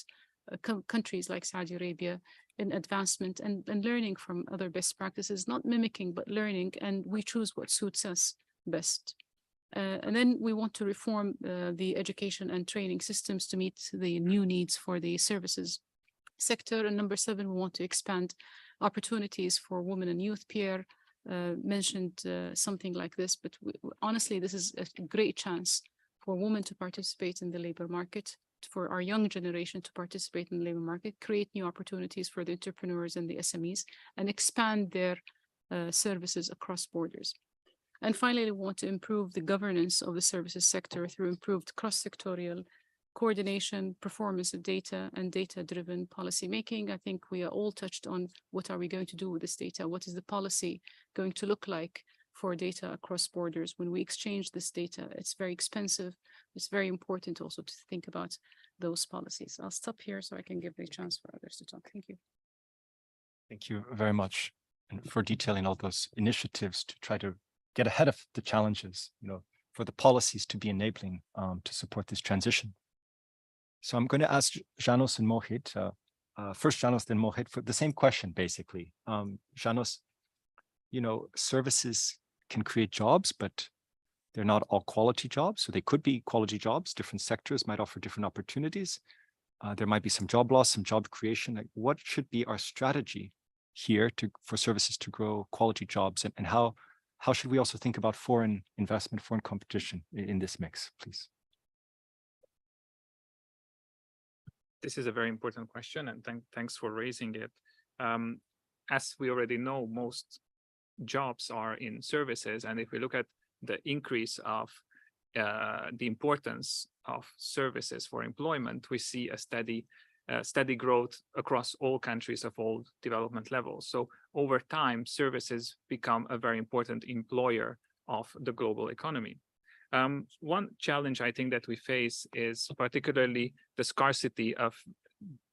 countries like Saudi Arabia in advancement and learning from other best practices, not mimicking, but learning, and we choose what suits us best. And then we want to reform the education and training systems to meet the new needs for the services sector. And number 7, we want to expand opportunities for women and youth. Pierre mentioned something like this, but honestly, this is a great chance for women to participate in the labor market, for our young generation to participate in the labor market, create new opportunities for the entrepreneurs and the SMEs, and expand their services across borders. And finally, we want to improve the governance of the services sector through improved cross-sectorial coordination, performance of data, and data-driven policy making. I think we are all touched on what are we going to do with this data? What is the policy going to look like for data across borders? When we exchange this data, it's very expensive. It's very important also to think about those policies. I'll stop here so I can give the chance for others to talk. Thank you. Thank you very much, and for detailing all those initiatives to try to get ahead of the challenges, for the policies to be enabling to support this transition. So I'm going to ask Janos and Mohit, first Janos, then Mohit, for the same question, basically. Janos, services can create jobs, but they're not all quality jobs. So they could be quality jobs. Different sectors might offer different opportunities. There might be some job loss, some job creation. Like, what should be our strategy here for services to grow quality jobs? And how should we also think about foreign investment, foreign competition in this mix, please? This is a very important question, and thanks for raising it. As we already know, most jobs are in services, and if we look at the increase of the importance of services for employment, we see a steady growth across all countries of all development levels. So over time, services become a very important employer of the global economy. One challenge I think that we face is particularly the scarcity of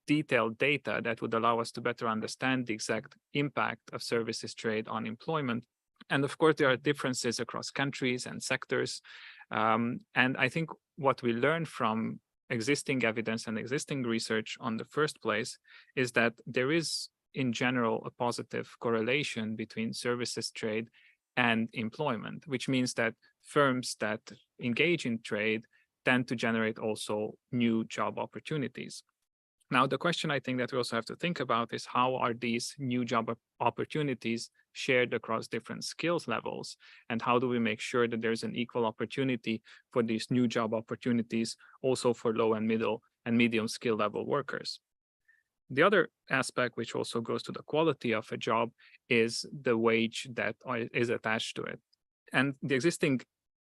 detailed data that would allow us to better understand the exact impact of services trade on employment. And of course, there are differences across countries and sectors. And I think what we learn from existing evidence and existing research on the first place is that there is, in general, a positive correlation between services trade and employment, which means that firms that engage in trade tend to generate also new job opportunities. Now, the question I think that we also have to think about is how are these new job opportunities shared across different skills levels? And how do we make sure that there's an equal opportunity for these new job opportunities also for low and middle and medium skill level workers? The other aspect, which also goes to the quality of a job, is the wage that is attached to it. And the existing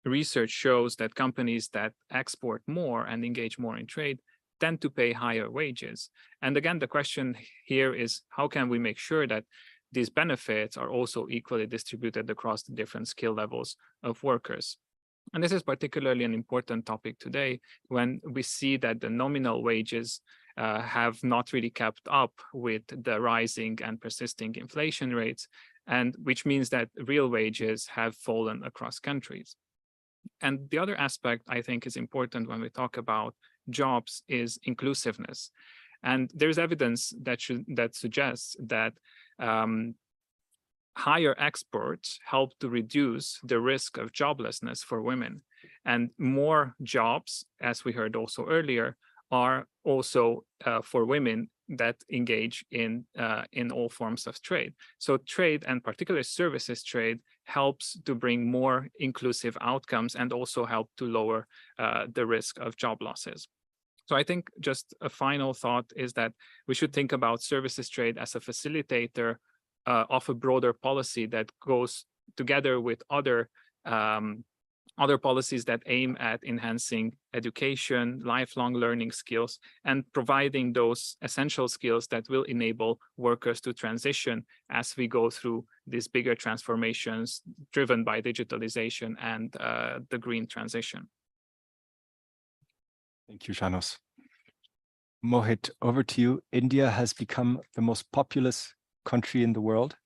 research shows that companies that export more and engage more in trade tend to pay higher wages. And again, the question here is how can we make sure that these benefits are also equally distributed across the different skill levels of workers? And this is particularly an important topic today when we see that the nominal wages have not really kept up with the rising and persisting inflation rates, and which means that real wages have fallen across countries. And the other aspect I think is important when we talk about jobs is inclusiveness. And there's evidence that suggests that higher exports help to reduce the risk of joblessness for women. And more jobs, as we heard also earlier, are also for women that engage in all forms of trade. So trade, and particularly services trade, helps to bring more inclusive outcomes and also help to lower the risk of job losses. So I think just a final thought is that we should think about services trade as a facilitator of a broader policy that goes together with other policies that aim at enhancing education, lifelong learning skills, and providing those essential skills that will enable workers to transition as we go through these bigger transformations driven by digitalization and the green transition. Thank you, Janos. Mohit, over to you. India has become the most populous country in the world.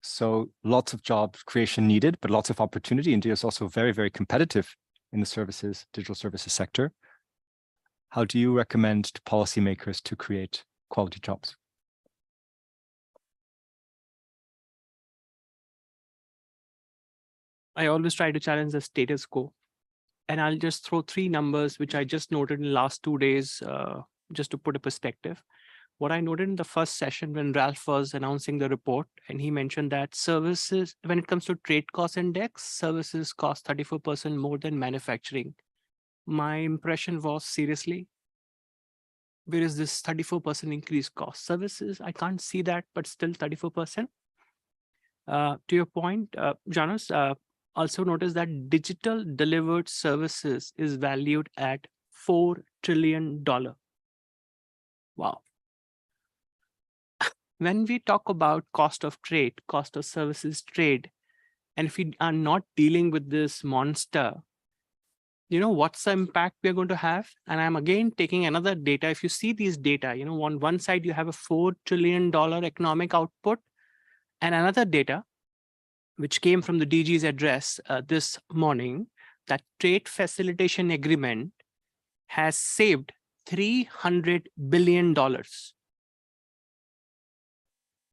So lots of job creation needed, but lots of opportunity. India is also very, very competitive in the digital services sector. How do you recommend to policymakers to create quality jobs? I always try to challenge the status quo. And I'll just throw 3 numbers, which I just noted in the last 2 days, just to put a perspective. What I noted in the first session when Ralph was announcing the report, and he mentioned that services, when it comes to trade cost index, services cost 34% more than manufacturing. My impression was, seriously, where is this 34% increased cost? Services, I can't see that, but still 34%. To your point, Janos, Also notice that digital delivered services is valued at $4 trillion. Wow. When we talk about cost of trade, cost of services trade, and if we are not dealing with this monster, you know, what's the impact we're going to have? And I'm again taking another data. If you see these data, you know, on one side, you have a $4 trillion economic output, and another data, which came from the DG's address this morning, that trade facilitation agreement has saved $300 billion.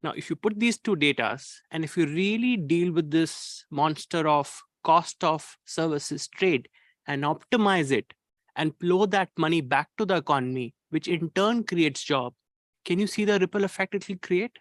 Now, if you put these two data, and if you really deal with this monster of cost of services trade and optimize it and flow that money back to the economy, which in turn creates job, can you see the ripple effect it will create?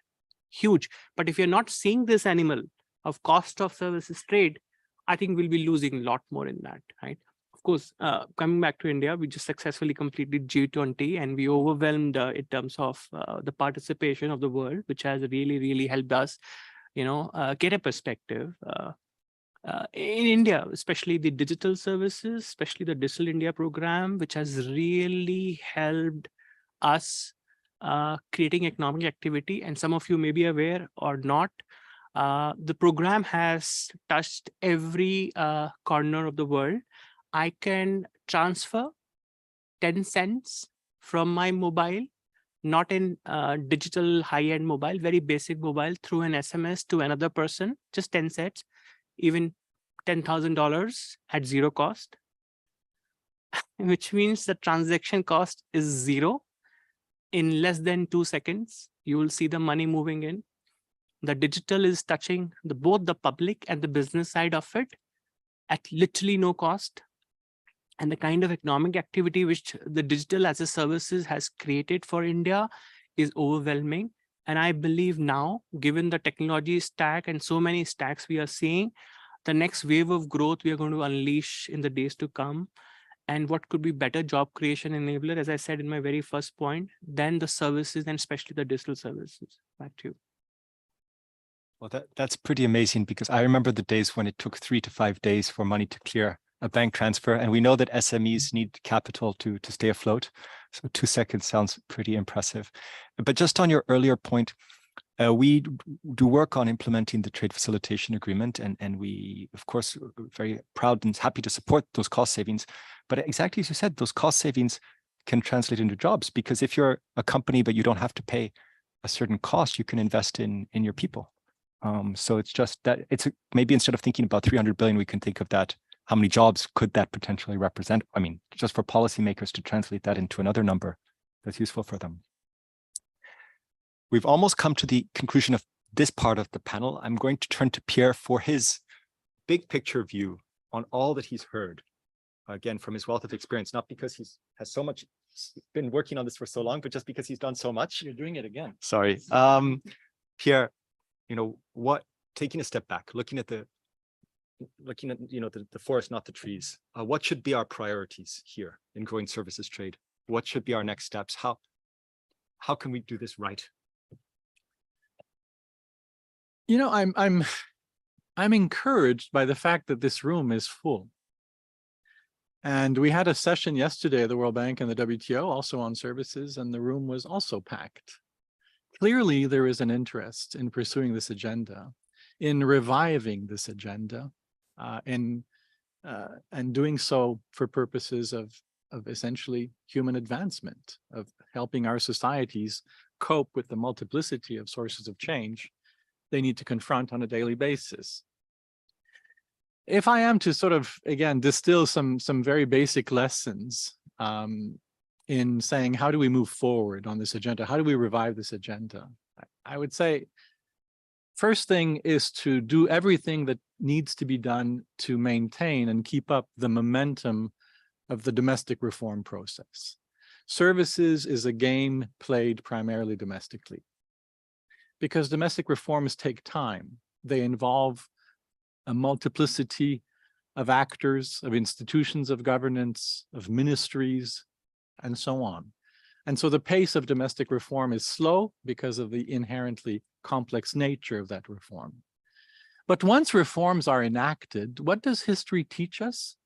Huge. But if you're not seeing this animal of cost of services trade, I think we'll be losing a lot more in that, right? Of course, coming back to India, we just successfully completed G20 and we overwhelmed in terms of the participation of the world, which has really, really helped us, you know, get a perspective. In India, especially the digital services, especially the Digital India program, which has really helped us creating economic activity. And some of you may be aware or not, the program has touched every corner of the world. I can transfer 10 cents from my mobile, not in digital high-end mobile, very basic mobile, through an SMS to another person, just 10 cents, even $10,000 at zero cost, which means the transaction cost is zero. In less than 2 seconds, you will see the money moving in. The digital is touching both the public and the business side of it at literally no cost. And the kind of economic activity which the digital as a services has created for India is overwhelming. And I believe now, given the technology stack and so many stacks we are seeing, the next wave of growth we are going to unleash in the days to come. And what could be better job creation enabler, as I said in my very first point, than the services and especially the digital services. Back to you. Well, that's pretty amazing, because I remember the days when it took 3 to 5 days for money to clear a bank transfer. And we know that SMEs need capital to stay afloat. So 2 seconds sounds pretty impressive. But just on your earlier point, we do work on implementing the trade facilitation agreement. And we, of course, are very proud and happy to support those cost savings. But exactly as you said, those cost savings can translate into jobs, because if you're a company, but you don't have to pay a certain cost, you can invest in your people. So it's just that maybe instead of thinking about 300 billion, we can think of that. How many jobs could that potentially represent? I mean, just for policymakers to translate that into another number that's useful for them. We've almost come to the conclusion of this part of the panel. I'm going to turn to Pierre for his big picture view on all that he's heard. Again, from his wealth of experience, not because he's been working on this for so long, but just because he's done so much. You're doing it again. Sorry. Pierre, taking a step back, looking at the forest, not the trees. What should be our priorities here in growing services trade? What should be our next steps? How can we do this right? You know, I'm encouraged by the fact that this room is full. And we had a session yesterday at the World Bank and the WTO also on services, and the room was also packed. Clearly, there is an interest in pursuing this agenda, in reviving this agenda, and doing so for purposes of essentially human advancement, of helping our societies cope with the multiplicity of sources of change they need to confront on a daily basis. If I am to sort of, again, distill some very basic lessons in saying, how do we move forward on this agenda? How do we revive this agenda? I would say, first thing is to do everything that needs to be done to maintain and keep up the momentum of the domestic reform process. Services is a game played primarily domestically, because domestic reforms take time. They involve a multiplicity of actors, of institutions of governance, of ministries, and so on. And so the pace of domestic reform is slow because of the inherently complex nature of that reform. But once reforms are enacted, what does history teach us?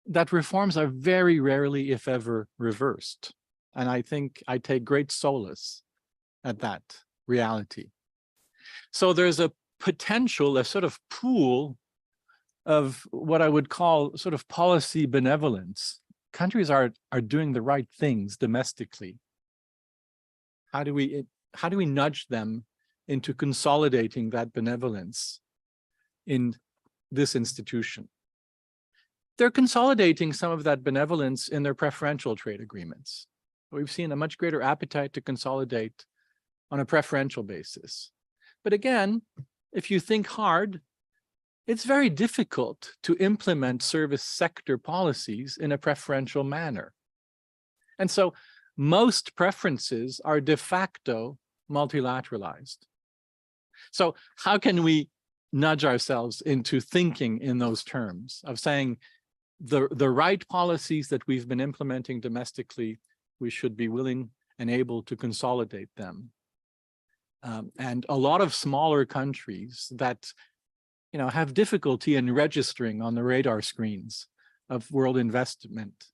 That reforms are very rarely, if ever, reversed. And I think I take great solace at that reality. So there's a potential, a sort of pool of what I would call sort of policy benevolence. Countries are doing the right things domestically. How do we nudge them into consolidating that benevolence in this institution? They're consolidating some of that benevolence in their preferential trade agreements. We've seen a much greater appetite to consolidate on a preferential basis. But again, if you think hard, it's very difficult to implement service sector policies in a preferential manner. And so most preferences are de facto multilateralized. So how can we nudge ourselves into thinking in those terms of saying the right policies that we've been implementing domestically, we should be willing and able to consolidate them. And a lot of smaller countries that have difficulty in registering on the radar screens of world investment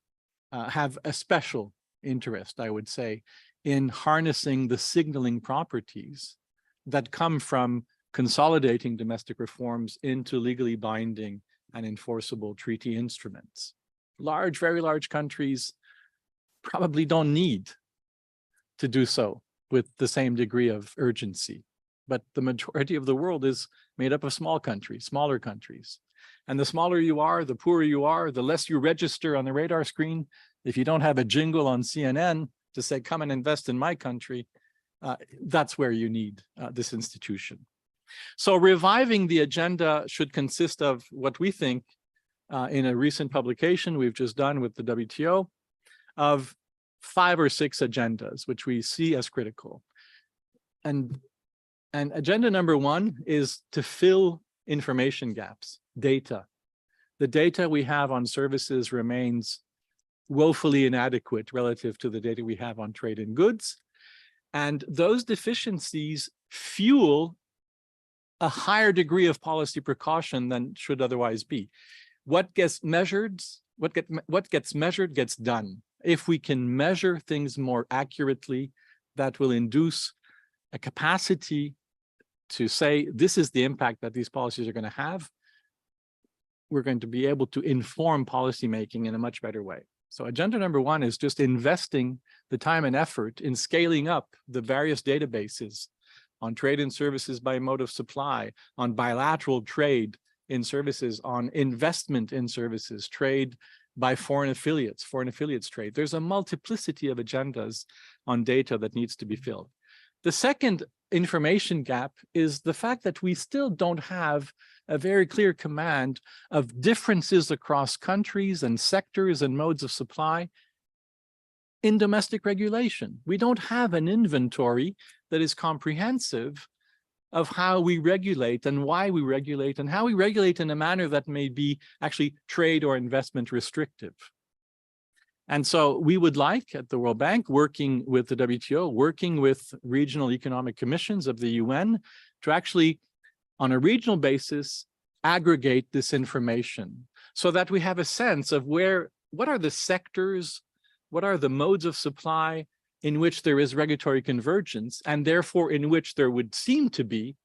have a special interest, I would say, in harnessing the signaling properties that come from consolidating domestic reforms into legally binding and enforceable treaty instruments. Large, very large countries probably don't need to do so with the same degree of urgency. But the majority of the world is made up of small countries, smaller countries. And the smaller you are, the poorer you are, the less you register on the radar screen. If you don't have a jingle on CNN to say, come and invest in my country, that's where you need this institution. So reviving the agenda should consist of what we think in a recent publication we've just done with the WTO of 5 or 6 agendas, which we see as critical. And agenda number 1 is to fill information gaps, data. The data we have on services remains woefully inadequate relative to the data we have on trade and goods. And those deficiencies fuel a higher degree of policy precaution than should otherwise be. What gets measured, gets done. If we can measure things more accurately, that will induce a capacity to say, this is the impact that these policies are going to have. We're going to be able to inform policymaking in a much better way. So agenda number 1 is just investing the time and effort in scaling up the various databases on trade and services by mode of supply, on bilateral trade in services, on investment in services, trade by foreign affiliates trade. There's a multiplicity of agendas on data that needs to be filled. The second information gap is the fact that we still don't have a very clear command of differences across countries and sectors and modes of supply in domestic regulation. We don't have an inventory that is comprehensive of how we regulate and why we regulate and how we regulate in a manner that may be actually trade or investment restrictive. And so we would like at the World Bank, working with the WTO, working with regional economic commissions of the UN, to actually, on a regional basis, aggregate this information so that we have a sense of what are the sectors, what are the modes of supply in which there is regulatory convergence, and therefore in which there would seem to be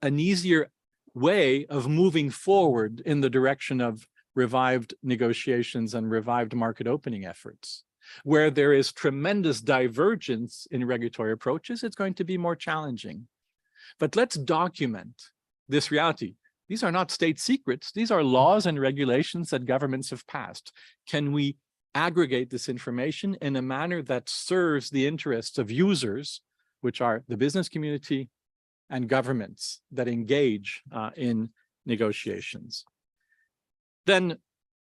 an easier way of moving forward in the direction of revived negotiations and revived market opening efforts. Where there is tremendous divergence in regulatory approaches, it's going to be more challenging. But let's document this reality. These are not state secrets. These are laws and regulations that governments have passed. Can we aggregate this information in a manner that serves the interests of users, which are the business community and governments that engage in negotiations? Then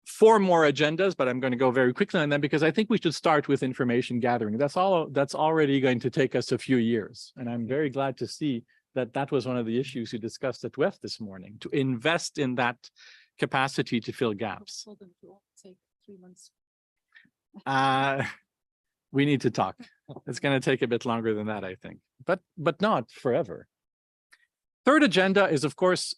4 more agendas, but I'm going to go very quickly on them because I think we should start with information gathering. That's already going to take us a few years. And I'm very glad to see that that was one of the issues you discussed at WEF this morning, to invest in that capacity to fill gaps. Told them to all take 3 months. We need to talk. It's going to take a bit longer than that, I think, but not forever. Third agenda is, of course,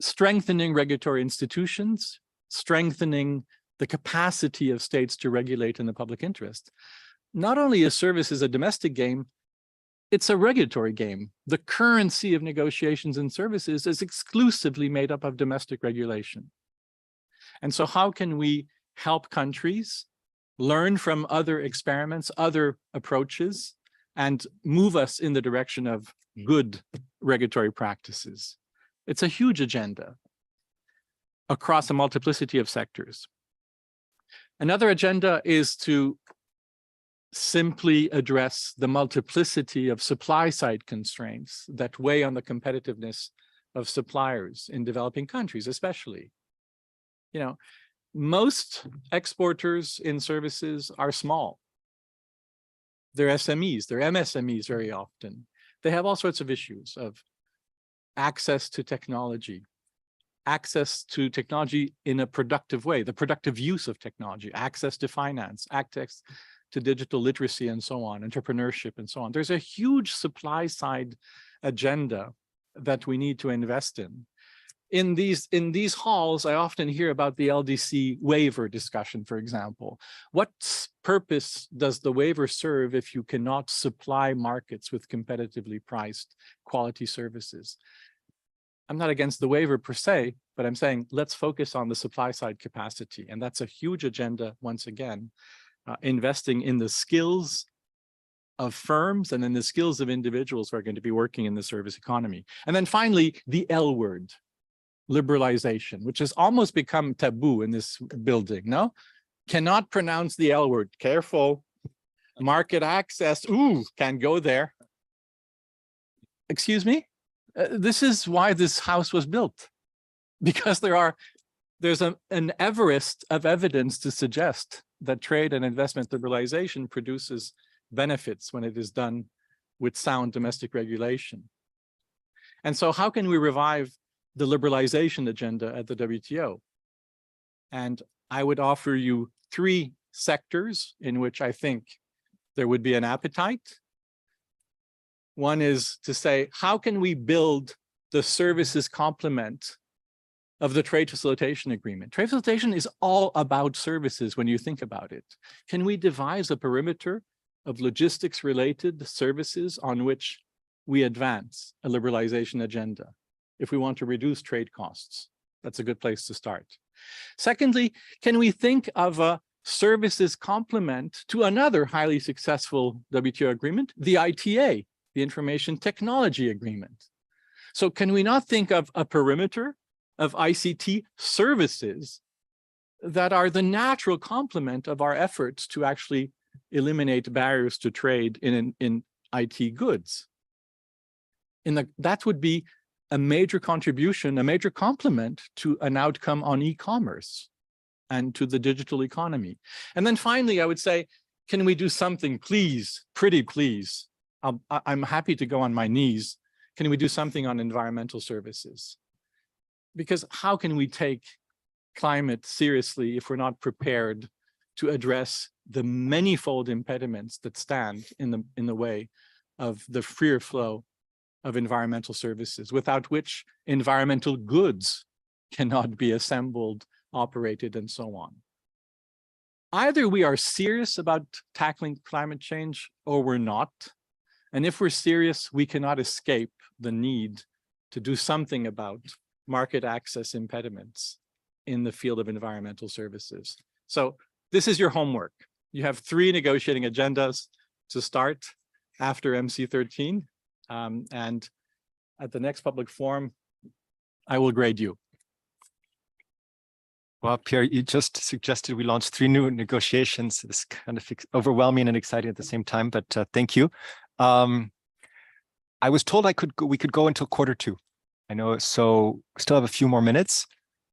strengthening regulatory institutions, strengthening the capacity of states to regulate in the public interest. Not only is services a domestic game, it's a regulatory game. The currency of negotiations in services is exclusively made up of domestic regulation. And so how can we help countries learn from other experiments, other approaches, and move us in the direction of good regulatory practices? It's a huge agenda across a multiplicity of sectors. Another agenda is to simply address the multiplicity of supply-side constraints that weigh on the competitiveness of suppliers in developing countries, especially. You know, most exporters in services are small. They're SMEs, they're MSMEs very often. They have all sorts of issues of access to technology in a productive way, the productive use of technology, access to finance, access to digital literacy and so on, entrepreneurship and so on. There's a huge supply side agenda that we need to invest in. In these halls, I often hear about the LDC waiver discussion, for example. What purpose does the waiver serve if you cannot supply markets with competitively priced quality services? I'm not against the waiver per se, but I'm saying let's focus on the supply side capacity. And that's a huge agenda, once again, investing in the skills of firms and in the skills of individuals who are going to be working in the service economy. And then finally, the L word, liberalization, which has almost become taboo in this building, no? Cannot pronounce the L word, careful. Market access, ooh, can't go there. Excuse me? This is why this house was built, because there's an Everest of evidence to suggest that trade and investment liberalization produces benefits when it is done with sound domestic regulation. And so how can we revive the liberalization agenda at the WTO? And I would offer you 3 sectors in which I think there would be an appetite. One is to say, how can we build the services complement of the trade facilitation agreement? Trade facilitation is all about services when you think about it. Can we devise a perimeter of logistics related services on which we advance a liberalization agenda if we want to reduce trade costs? That's a good place to start. Secondly, can we think of a services complement to another highly successful WTO agreement, the ITA, the Information Technology Agreement? So can we not think of a perimeter of ICT services that are the natural complement of our efforts to actually eliminate barriers to trade in IT goods? That would be a major contribution, a major complement to an outcome on e-commerce and to the digital economy. And then finally, I would say, can we do something, please, pretty please? I'm happy to go on my knees. Can we do something on environmental services? Because how can we take climate seriously if we're not prepared to address the manifold impediments that stand in the way of the freer flow of environmental services, without which environmental goods cannot be assembled, operated, and so on? Either we are serious about tackling climate change or we're not. And if we're serious, we cannot escape the need to do something about market access impediments in the field of environmental services. So this is your homework. You have 3 negotiating agendas to start after MC13. And at the next public forum, I will grade you. Well, Pierre, you just suggested we launch 3 new negotiations. It's kind of overwhelming and exciting at the same time, but thank you. I was told we could go until 1:45. I know, so we still have a few more minutes.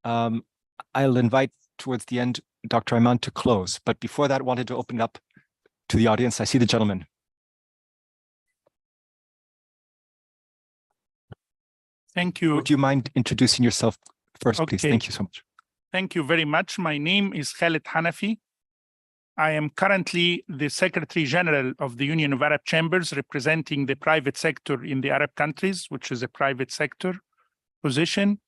I'll invite towards the end Dr. Ayman to close, but before that, I wanted to open it up to the audience. I see the gentleman. Thank you. Would you mind introducing yourself first, please? Okay. Thank you so much. Thank you very much. My name is Khalid Hanafi. I am currently the Secretary General of the Union of Arab Chambers, representing the private sector in the Arab countries, which is a private sector position.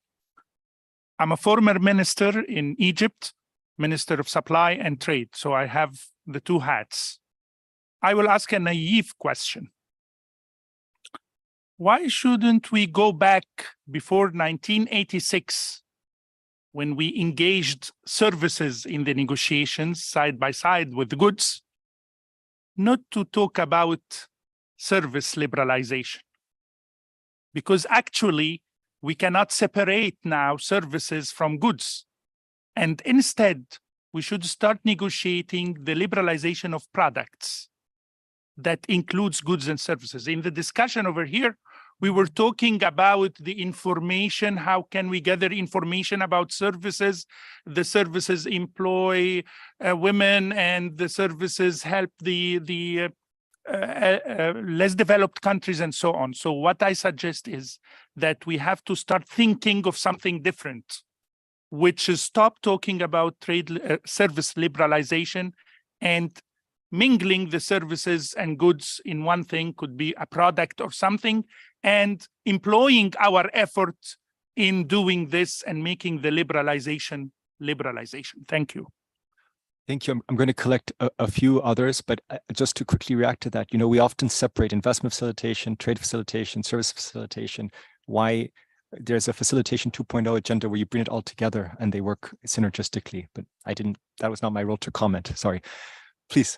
I'm a former minister in Egypt, Minister of Supply and Trade, so I have the two hats. I will ask a naive question. Why shouldn't we go back before 1986, when we engaged services in the negotiations side by side with goods, not to talk about service liberalization? Because actually, we cannot separate now services from goods. And instead, we should start negotiating the liberalization of products that includes goods and services. In the discussion over here, we were talking about the information. How can we gather information about services? The services employ women, and the services help the less developed countries and so on. So what I suggest is that we have to start thinking of something different, which is stop talking about service liberalization and mingling the services and goods in one thing, could be a product or something, and employing our effort in doing this and making the liberalization. Thank you. Thank you. I'm going to collect a few others, but just to quickly react to that, we often separate investment facilitation, trade facilitation, service facilitation. Why there's a facilitation 2.0 agenda where you bring it all together and they work synergistically, but that was not my role to comment. Sorry. Please.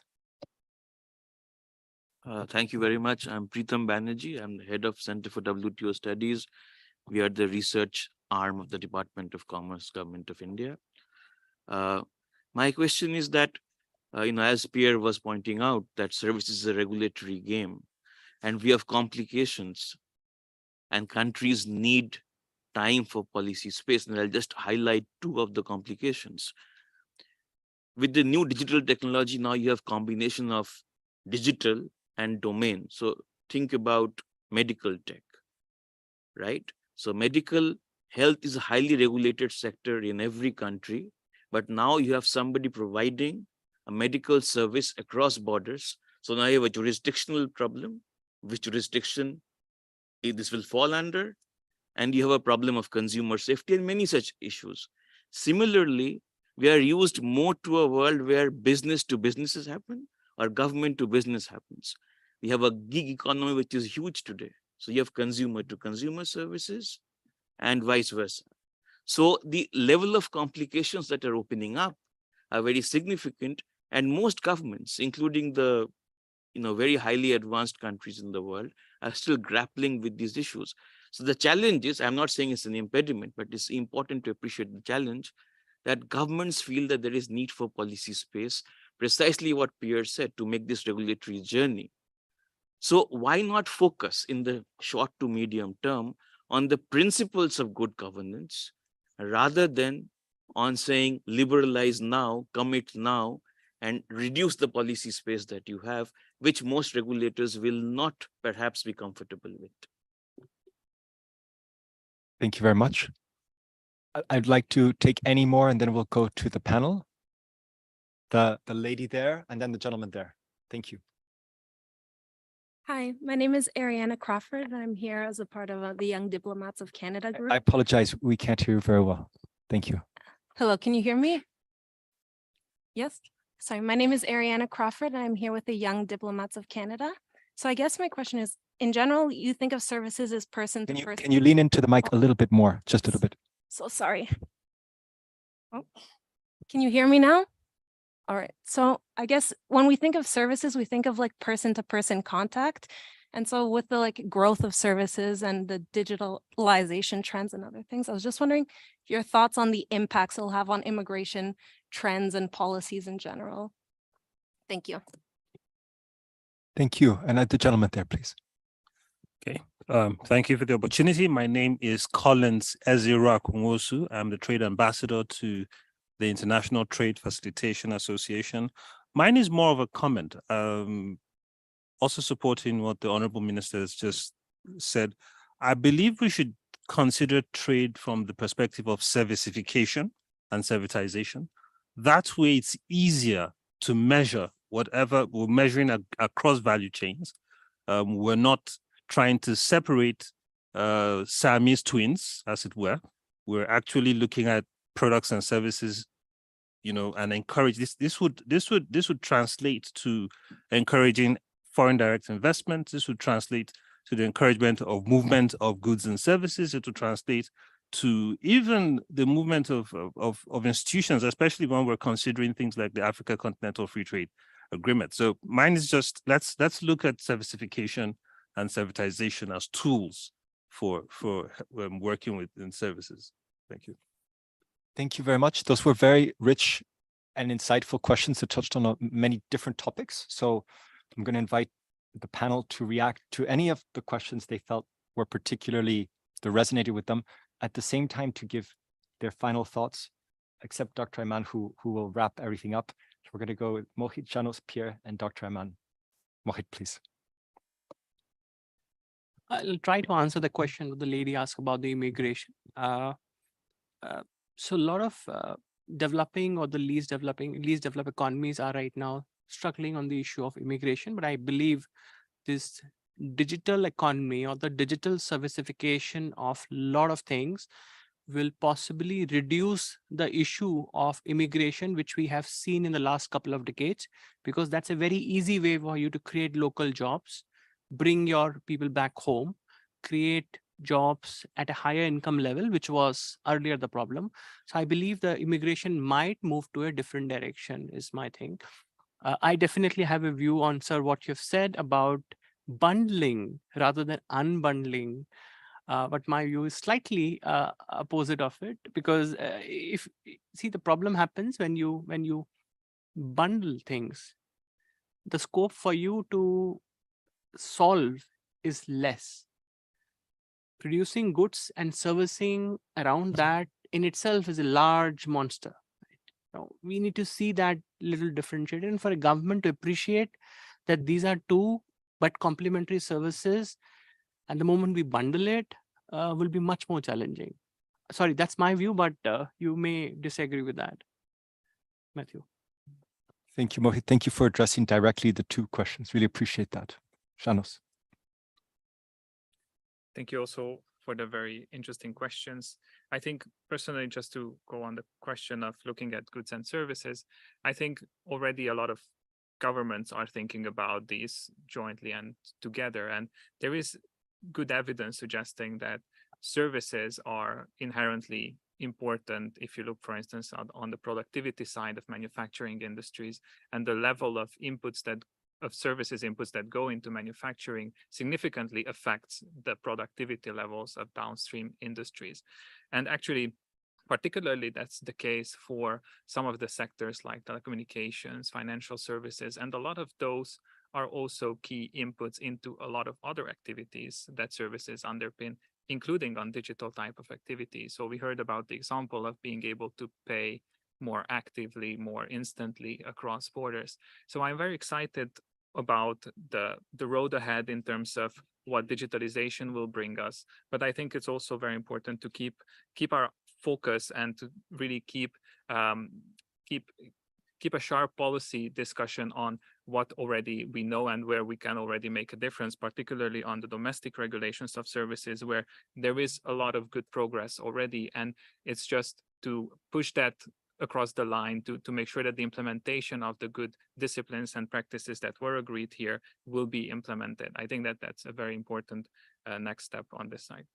Thank you very much. I'm Preetham Banerjee. I'm the head of Center for WTO Studies. We are the research arm of the Department of Commerce, Government of India. My question is that, as Pierre was pointing out, that service is a regulatory game and we have complications and countries need time for policy space. And I'll just highlight two of the complications. With the new digital technology, now you have combination of digital and domain. So think about medical tech, right? So medical health is a highly regulated sector in every country, but now you have somebody providing a medical service across borders. So now you have a jurisdictional problem, which jurisdiction this will fall under, and you have a problem of consumer safety and many such issues. Similarly, we are used more to a world where business to businesses happen or government to business happens. We have a gig economy, which is huge today. So you have consumer to consumer services and vice versa. So the level of complications that are opening up are very significant, and most governments, including the very highly advanced countries in the world, are still grappling with these issues. So the challenge is, I'm not saying it's an impediment, but it's important to appreciate the challenge that governments feel that there is need for policy space, precisely what Pierre said, to make this regulatory journey. So why not focus in the short to medium term on the principles of good governance, rather than on saying liberalize now, commit now, and reduce the policy space that you have, which most regulators will not perhaps be comfortable with. Thank you very much. I'd like to take any more, and then we'll go to the panel. The lady there, and then the gentleman there. Thank you. Hi, my name is Ariana Crawford, and I'm here as a part of the Young Diplomats of Canada group. I apologize. We can't hear you very well. Thank you. Hello, can you hear me? Yes. Sorry, my name is Ariana Crawford, and I'm here with the Young Diplomats of Canada. So I guess my question is, in general, you think of services as person to person. Can you lean into the mic a little bit more, just a little bit? So sorry. Oh, can you hear me now? All right. So I guess when we think of services, we think of like person to person contact. And so with the growth of services and the digitalization trends and other things, I was just wondering your thoughts on the impacts it'll have on immigration trends and policies in general. Thank you. Thank you. And the gentleman there, please. Okay. Thank you for the opportunity. My name is Collins Ezira Kunwosu. I'm the trade ambassador to the International Trade Facilitation Association. Mine is more of a comment, also supporting what the Honorable Minister has just said. I believe we should consider trade from the perspective of servicification and servitization. That way it's easier to measure whatever we're measuring across value chains. We're not trying to separate Siamese twins, as it were. We're actually looking at products and services, you know, and encourage this. This would translate to encouraging foreign direct investment. This would translate to the encouragement of movement of goods and services. It would translate to even the movement of institutions, especially when we're considering things like the Africa Continental Free Trade Agreement. So mine is just let's look at servicification and servitization as tools for working within services. Thank you. Thank you very much. Those were very rich and insightful questions that touched on many different topics. So I'm going to invite the panel to react to any of the questions they felt were particularly that resonated with them, at the same time to give their final thoughts, except Dr. Ayman, who will wrap everything up. So we're going to go with Mohit, Janos, Pierre, and Dr. Ayman. Mohit, please. I'll try to answer the question that the lady asked about the immigration. So a lot of developing or the least developed economies are right now struggling on the issue of immigration, but I believe this digital economy or the digital servicification of a lot of things will possibly reduce the issue of immigration, which we have seen in the last couple of decades, because that's a very easy way for you to create local jobs, bring your people back home, create jobs at a higher income level, which was earlier the problem. So I believe the immigration might move to a different direction is my thing. I definitely have a view on, sir, what you've said about bundling rather than unbundling. But my view is slightly opposite of it, because the problem happens when you bundle things. The scope for you to solve is less. Producing goods and servicing around that in itself is a large monster. Now, we need to see that little differentiated, and for a government to appreciate that these are two but complementary services, and the moment we bundle it, will be much more challenging. Sorry, that's my view, but you may disagree with that. Matthew. Thank you, Mohit. Thank you for addressing directly the two questions. Really appreciate that. Janos. Thank you also for the very interesting questions. I think personally, just to go on the question of looking at goods and services, I think already a lot of governments are thinking about these jointly and together. And there is good evidence suggesting that services are inherently important if you look, for instance, on the productivity side of manufacturing industries, and the level of inputs of services inputs that go into manufacturing significantly affects the productivity levels of downstream industries. And actually, particularly that's the case for some of the sectors like telecommunications, financial services, and a lot of those are also key inputs into a lot of other activities that services underpin, including on digital type of activities. So we heard about the example of being able to pay more actively, more instantly across borders. So I'm very excited about the road ahead in terms of what digitalization will bring us. But I think it's also very important to keep our focus and to really keep a sharp policy discussion on what already we know and where we can already make a difference, particularly on the domestic regulations of services, where there is a lot of good progress already. And it's just to push that across the line to make sure that the implementation of the good disciplines and practices that were agreed here will be implemented. I think that that's a very important next step on this side.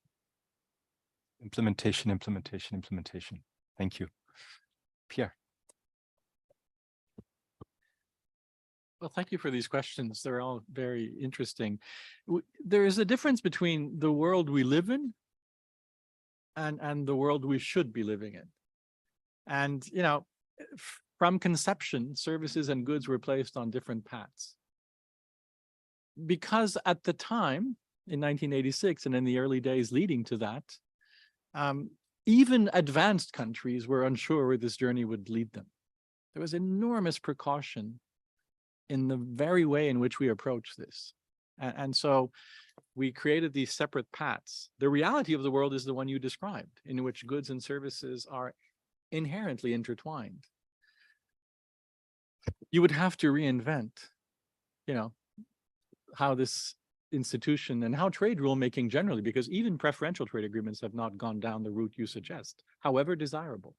Implementation, implementation, implementation. Thank you. Pierre. Well, thank you for these questions. They're all very interesting. There is a difference between the world we live in and the world we should be living in. And, you know, from conception, services and goods were placed on different paths. Because at the time, in 1986 and in the early days leading to that, even advanced countries were unsure where this journey would lead them. There was enormous precaution in the very way in which we approach this. And so we created these separate paths. The reality of the world is the one you described, in which goods and services are inherently intertwined. you would have to reinvent, how this institution and how trade rulemaking generally, because even preferential trade agreements have not gone down the route you suggest, however desirable.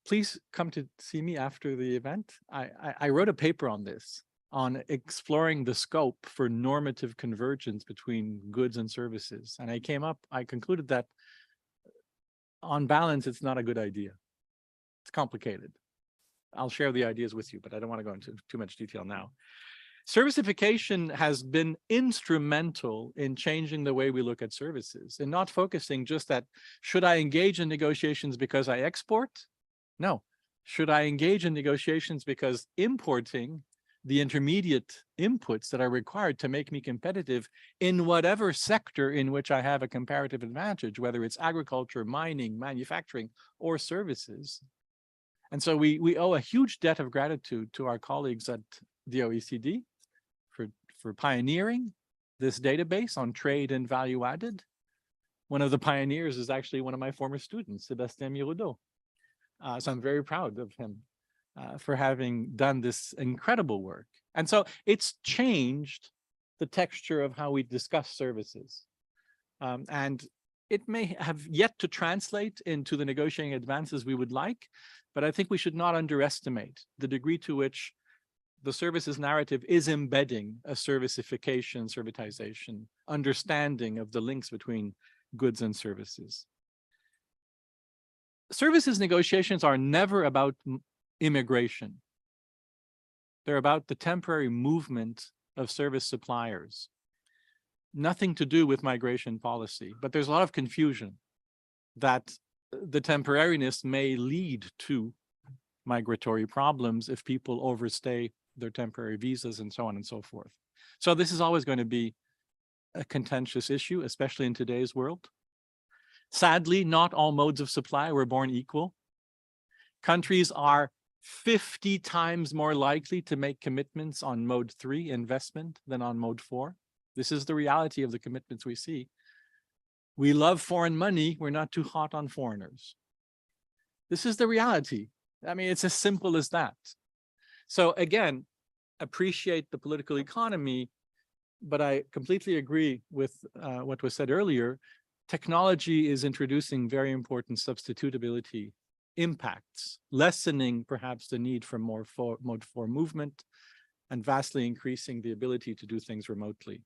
Please come to see me after the event. I wrote a paper on this, on exploring the scope for normative convergence between goods and services. And I concluded that on balance, it's not a good idea. It's complicated. I'll share the ideas with you, but I don't want to go into too much detail now. Servicification has been instrumental in changing the way we look at services and not focusing just at, should I engage in negotiations because I export? No. Should I engage in negotiations because importing the intermediate inputs that are required to make me competitive in whatever sector in which I have a comparative advantage, whether it's agriculture, mining, manufacturing, or services? And so we owe a huge debt of gratitude to our colleagues at the OECD for pioneering this database on trade and value added. One of the pioneers is actually one of my former students, Sébastien Miroudot. So I'm very proud of him for having done this incredible work. And so it's changed the texture of how we discuss services. And it may have yet to translate into the negotiating advances we would like, but I think we should not underestimate the degree to which the services narrative is embedding a servicification, servitization, understanding of the links between goods and services. Services negotiations are never about immigration. They're about the temporary movement of service suppliers. Nothing to do with migration policy, but there's a lot of confusion that the temporariness may lead to migratory problems if people overstay their temporary visas and so on and so forth. So this is always going to be a contentious issue, especially in today's world. Sadly, not all modes of supply were born equal. Countries are 50 times more likely to make commitments on mode 3 investment than on mode 4. This is the reality of the commitments we see. We love foreign money. We're not too hot on foreigners. This is the reality. I mean, it's as simple as that. So again, appreciate the political economy, but I completely agree with what was said earlier. Technology is introducing very important substitutability impacts, lessening perhaps the need for more mode 4 movement and vastly increasing the ability to do things remotely.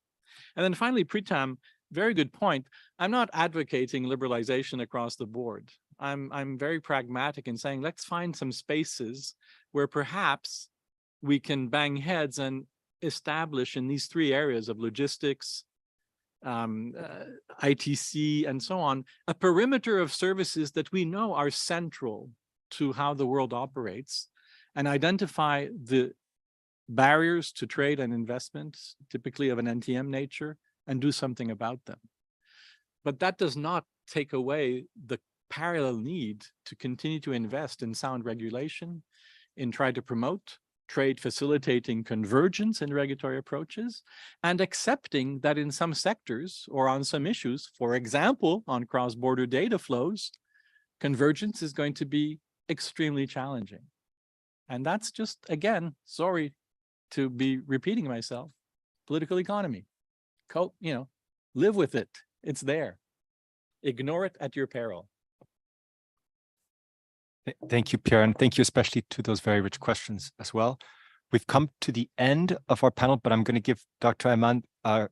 And then finally, Pritam, very good point. I'm not advocating liberalization across the board. I'm very pragmatic in saying, let's find some spaces where perhaps we can bang heads and establish in these 3 areas of logistics, ITC, and so on, a perimeter of services that we know are central to how the world operates, and identify the barriers to trade and investment, typically of an NTM nature, and do something about them. But that does not take away the parallel need to continue to invest in sound regulation, in trying to promote trade facilitating convergence in regulatory approaches, and accepting that in some sectors or on some issues, for example, on cross-border data flows, convergence is going to be extremely challenging. And that's just, again, sorry to be repeating myself, political economy. Live with it. It's there. Ignore it at your peril. Thank you, Pierre, and thank you especially to those very rich questions as well. We've come to the end of our panel, but I'm going to give Dr. Ayman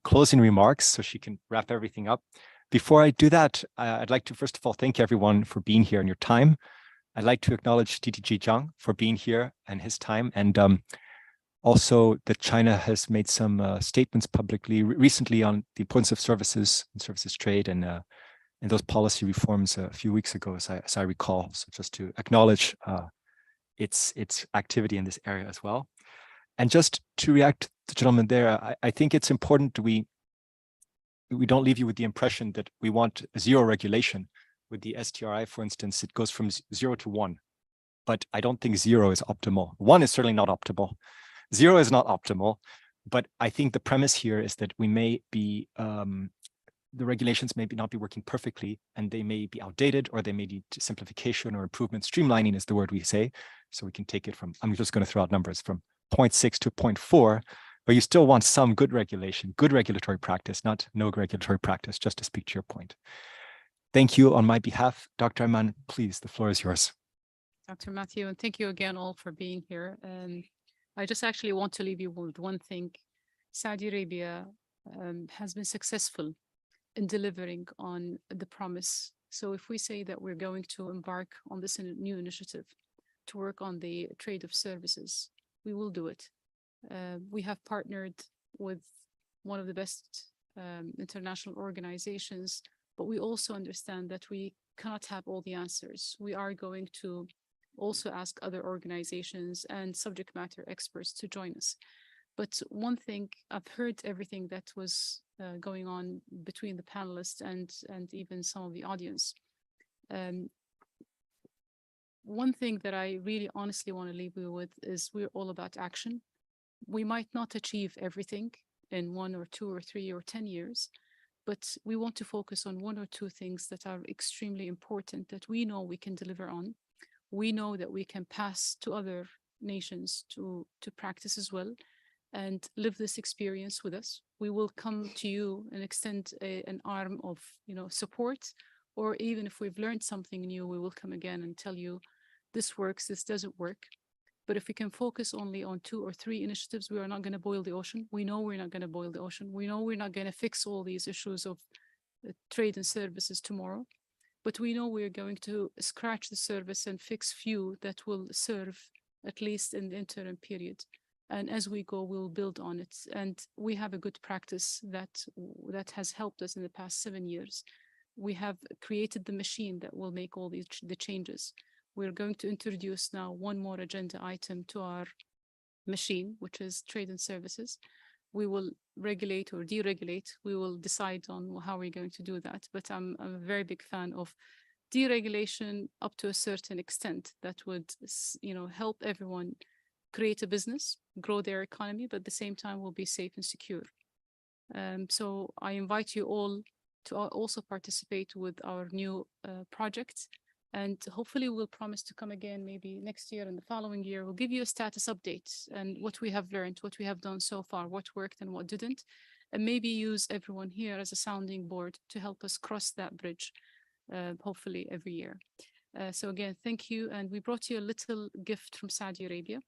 closing remarks so she can wrap everything up. Before I do that, I'd like to first of all thank everyone for being here and your time. I'd like to acknowledge DTG Zhang for being here and his time, and also that China has made some statements publicly recently on the importance of services and services trade and those policy reforms a few weeks ago, as I recall. So just to acknowledge its activity in this area as well. And just to react to the gentleman there, I think it's important we don't leave you with the impression that we want zero regulation. With the STRI, for instance, it goes from 0 to 1. But I don't think 0 is optimal. 1 is certainly not optimal. 0 is not optimal. But I think the premise here is that we may be the regulations may not be working perfectly, and they may be outdated, or they may need simplification or improvement. Streamlining is the word we say. So we can take it from, I'm just going to throw out numbers, from 0.6 to 0.4, but you still want some good regulation, good regulatory practice, not no regulatory practice, just to speak to your point. Thank you on my behalf. Dr. Ayman, please, the floor is yours. Dr. Matthew, and thank you again all for being here. I just actually want to leave you with one thing. Saudi Arabia has been successful in delivering on the promise. So if we say that we're going to embark on this new initiative to work on the trade of services, we will do it. We have partnered with one of the best international organizations, but we also understand that we cannot have all the answers. We are going to also ask other organizations and subject matter experts to join us. But one thing, I've heard everything that was going on between the panelists and even some of the audience. One thing that I really honestly want to leave you with is we're all about action. We might not achieve everything in 1 or 2 or 3 or 10 years, but we want to focus on 1 or 2 things that are extremely important that we know we can deliver on. We know that we can pass to other nations to practice as well and live this experience with us. We will come to you and extend an arm of support, or even if we've learned something new, we will come again and tell you this works, this doesn't work. But if we can focus only on 2 or 3 initiatives, we are not going to boil the ocean. We know we're not going to boil the ocean. We know we're not going to fix all these issues of trade and services tomorrow. But we know we're going to scratch the surface and fix few that will serve at least in the interim period. And as we go, we'll build on it. And we have a good practice that has helped us in the past 7 years. We have created the machine that will make all the changes. We're going to introduce now one more agenda item to our machine, which is trade and services. We will regulate or deregulate. We will decide on how we're going to do that. But I'm a very big fan of deregulation up to a certain extent that would, help everyone create a business, grow their economy, but at the same time will be safe and secure. So I invite you all to also participate with our new project. And hopefully we'll promise to come again maybe next year and the following year. We'll give you a status update and what we have learned, what we have done so far, what worked and what didn't, and maybe use everyone here as a sounding board to help us cross that bridge, hopefully every year. So again, thank you. And we brought you a little gift from Saudi Arabia.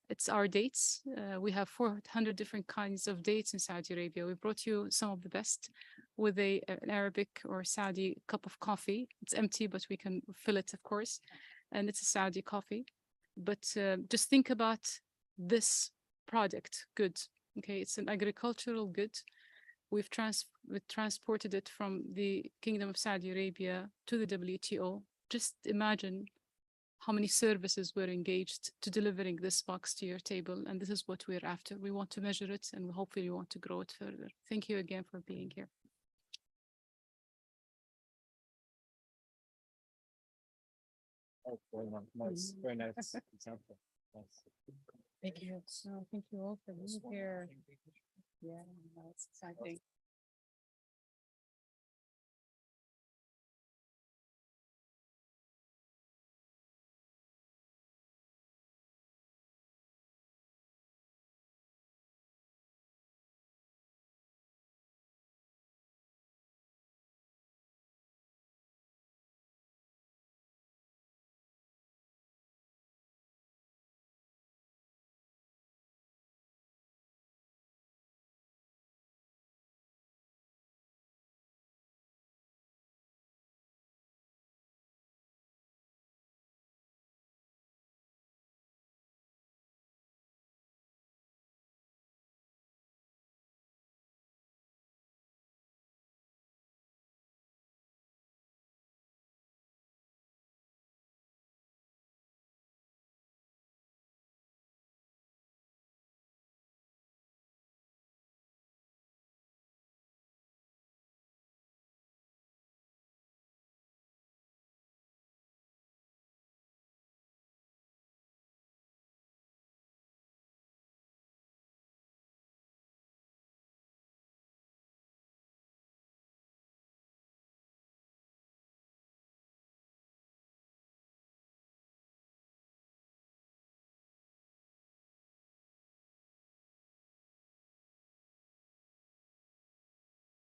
It's our dates. We have 400 different kinds of dates in Saudi Arabia. We brought you some of the best with an Arabic or Saudi cup of coffee. It's empty, but we can fill it, of course. And it's a Saudi coffee. But just think about this product good. Okay, it's an agricultural good. We've transported it from the Kingdom of Saudi Arabia to the WTO. Just imagine how many services were engaged to delivering this box to your table. And this is what we're after. We want to measure it and hopefully we want to grow it further. Thank you again for being here. Oh, very nice. Very nice example. Thank you. So thank you all for being here. Yeah, that's exciting.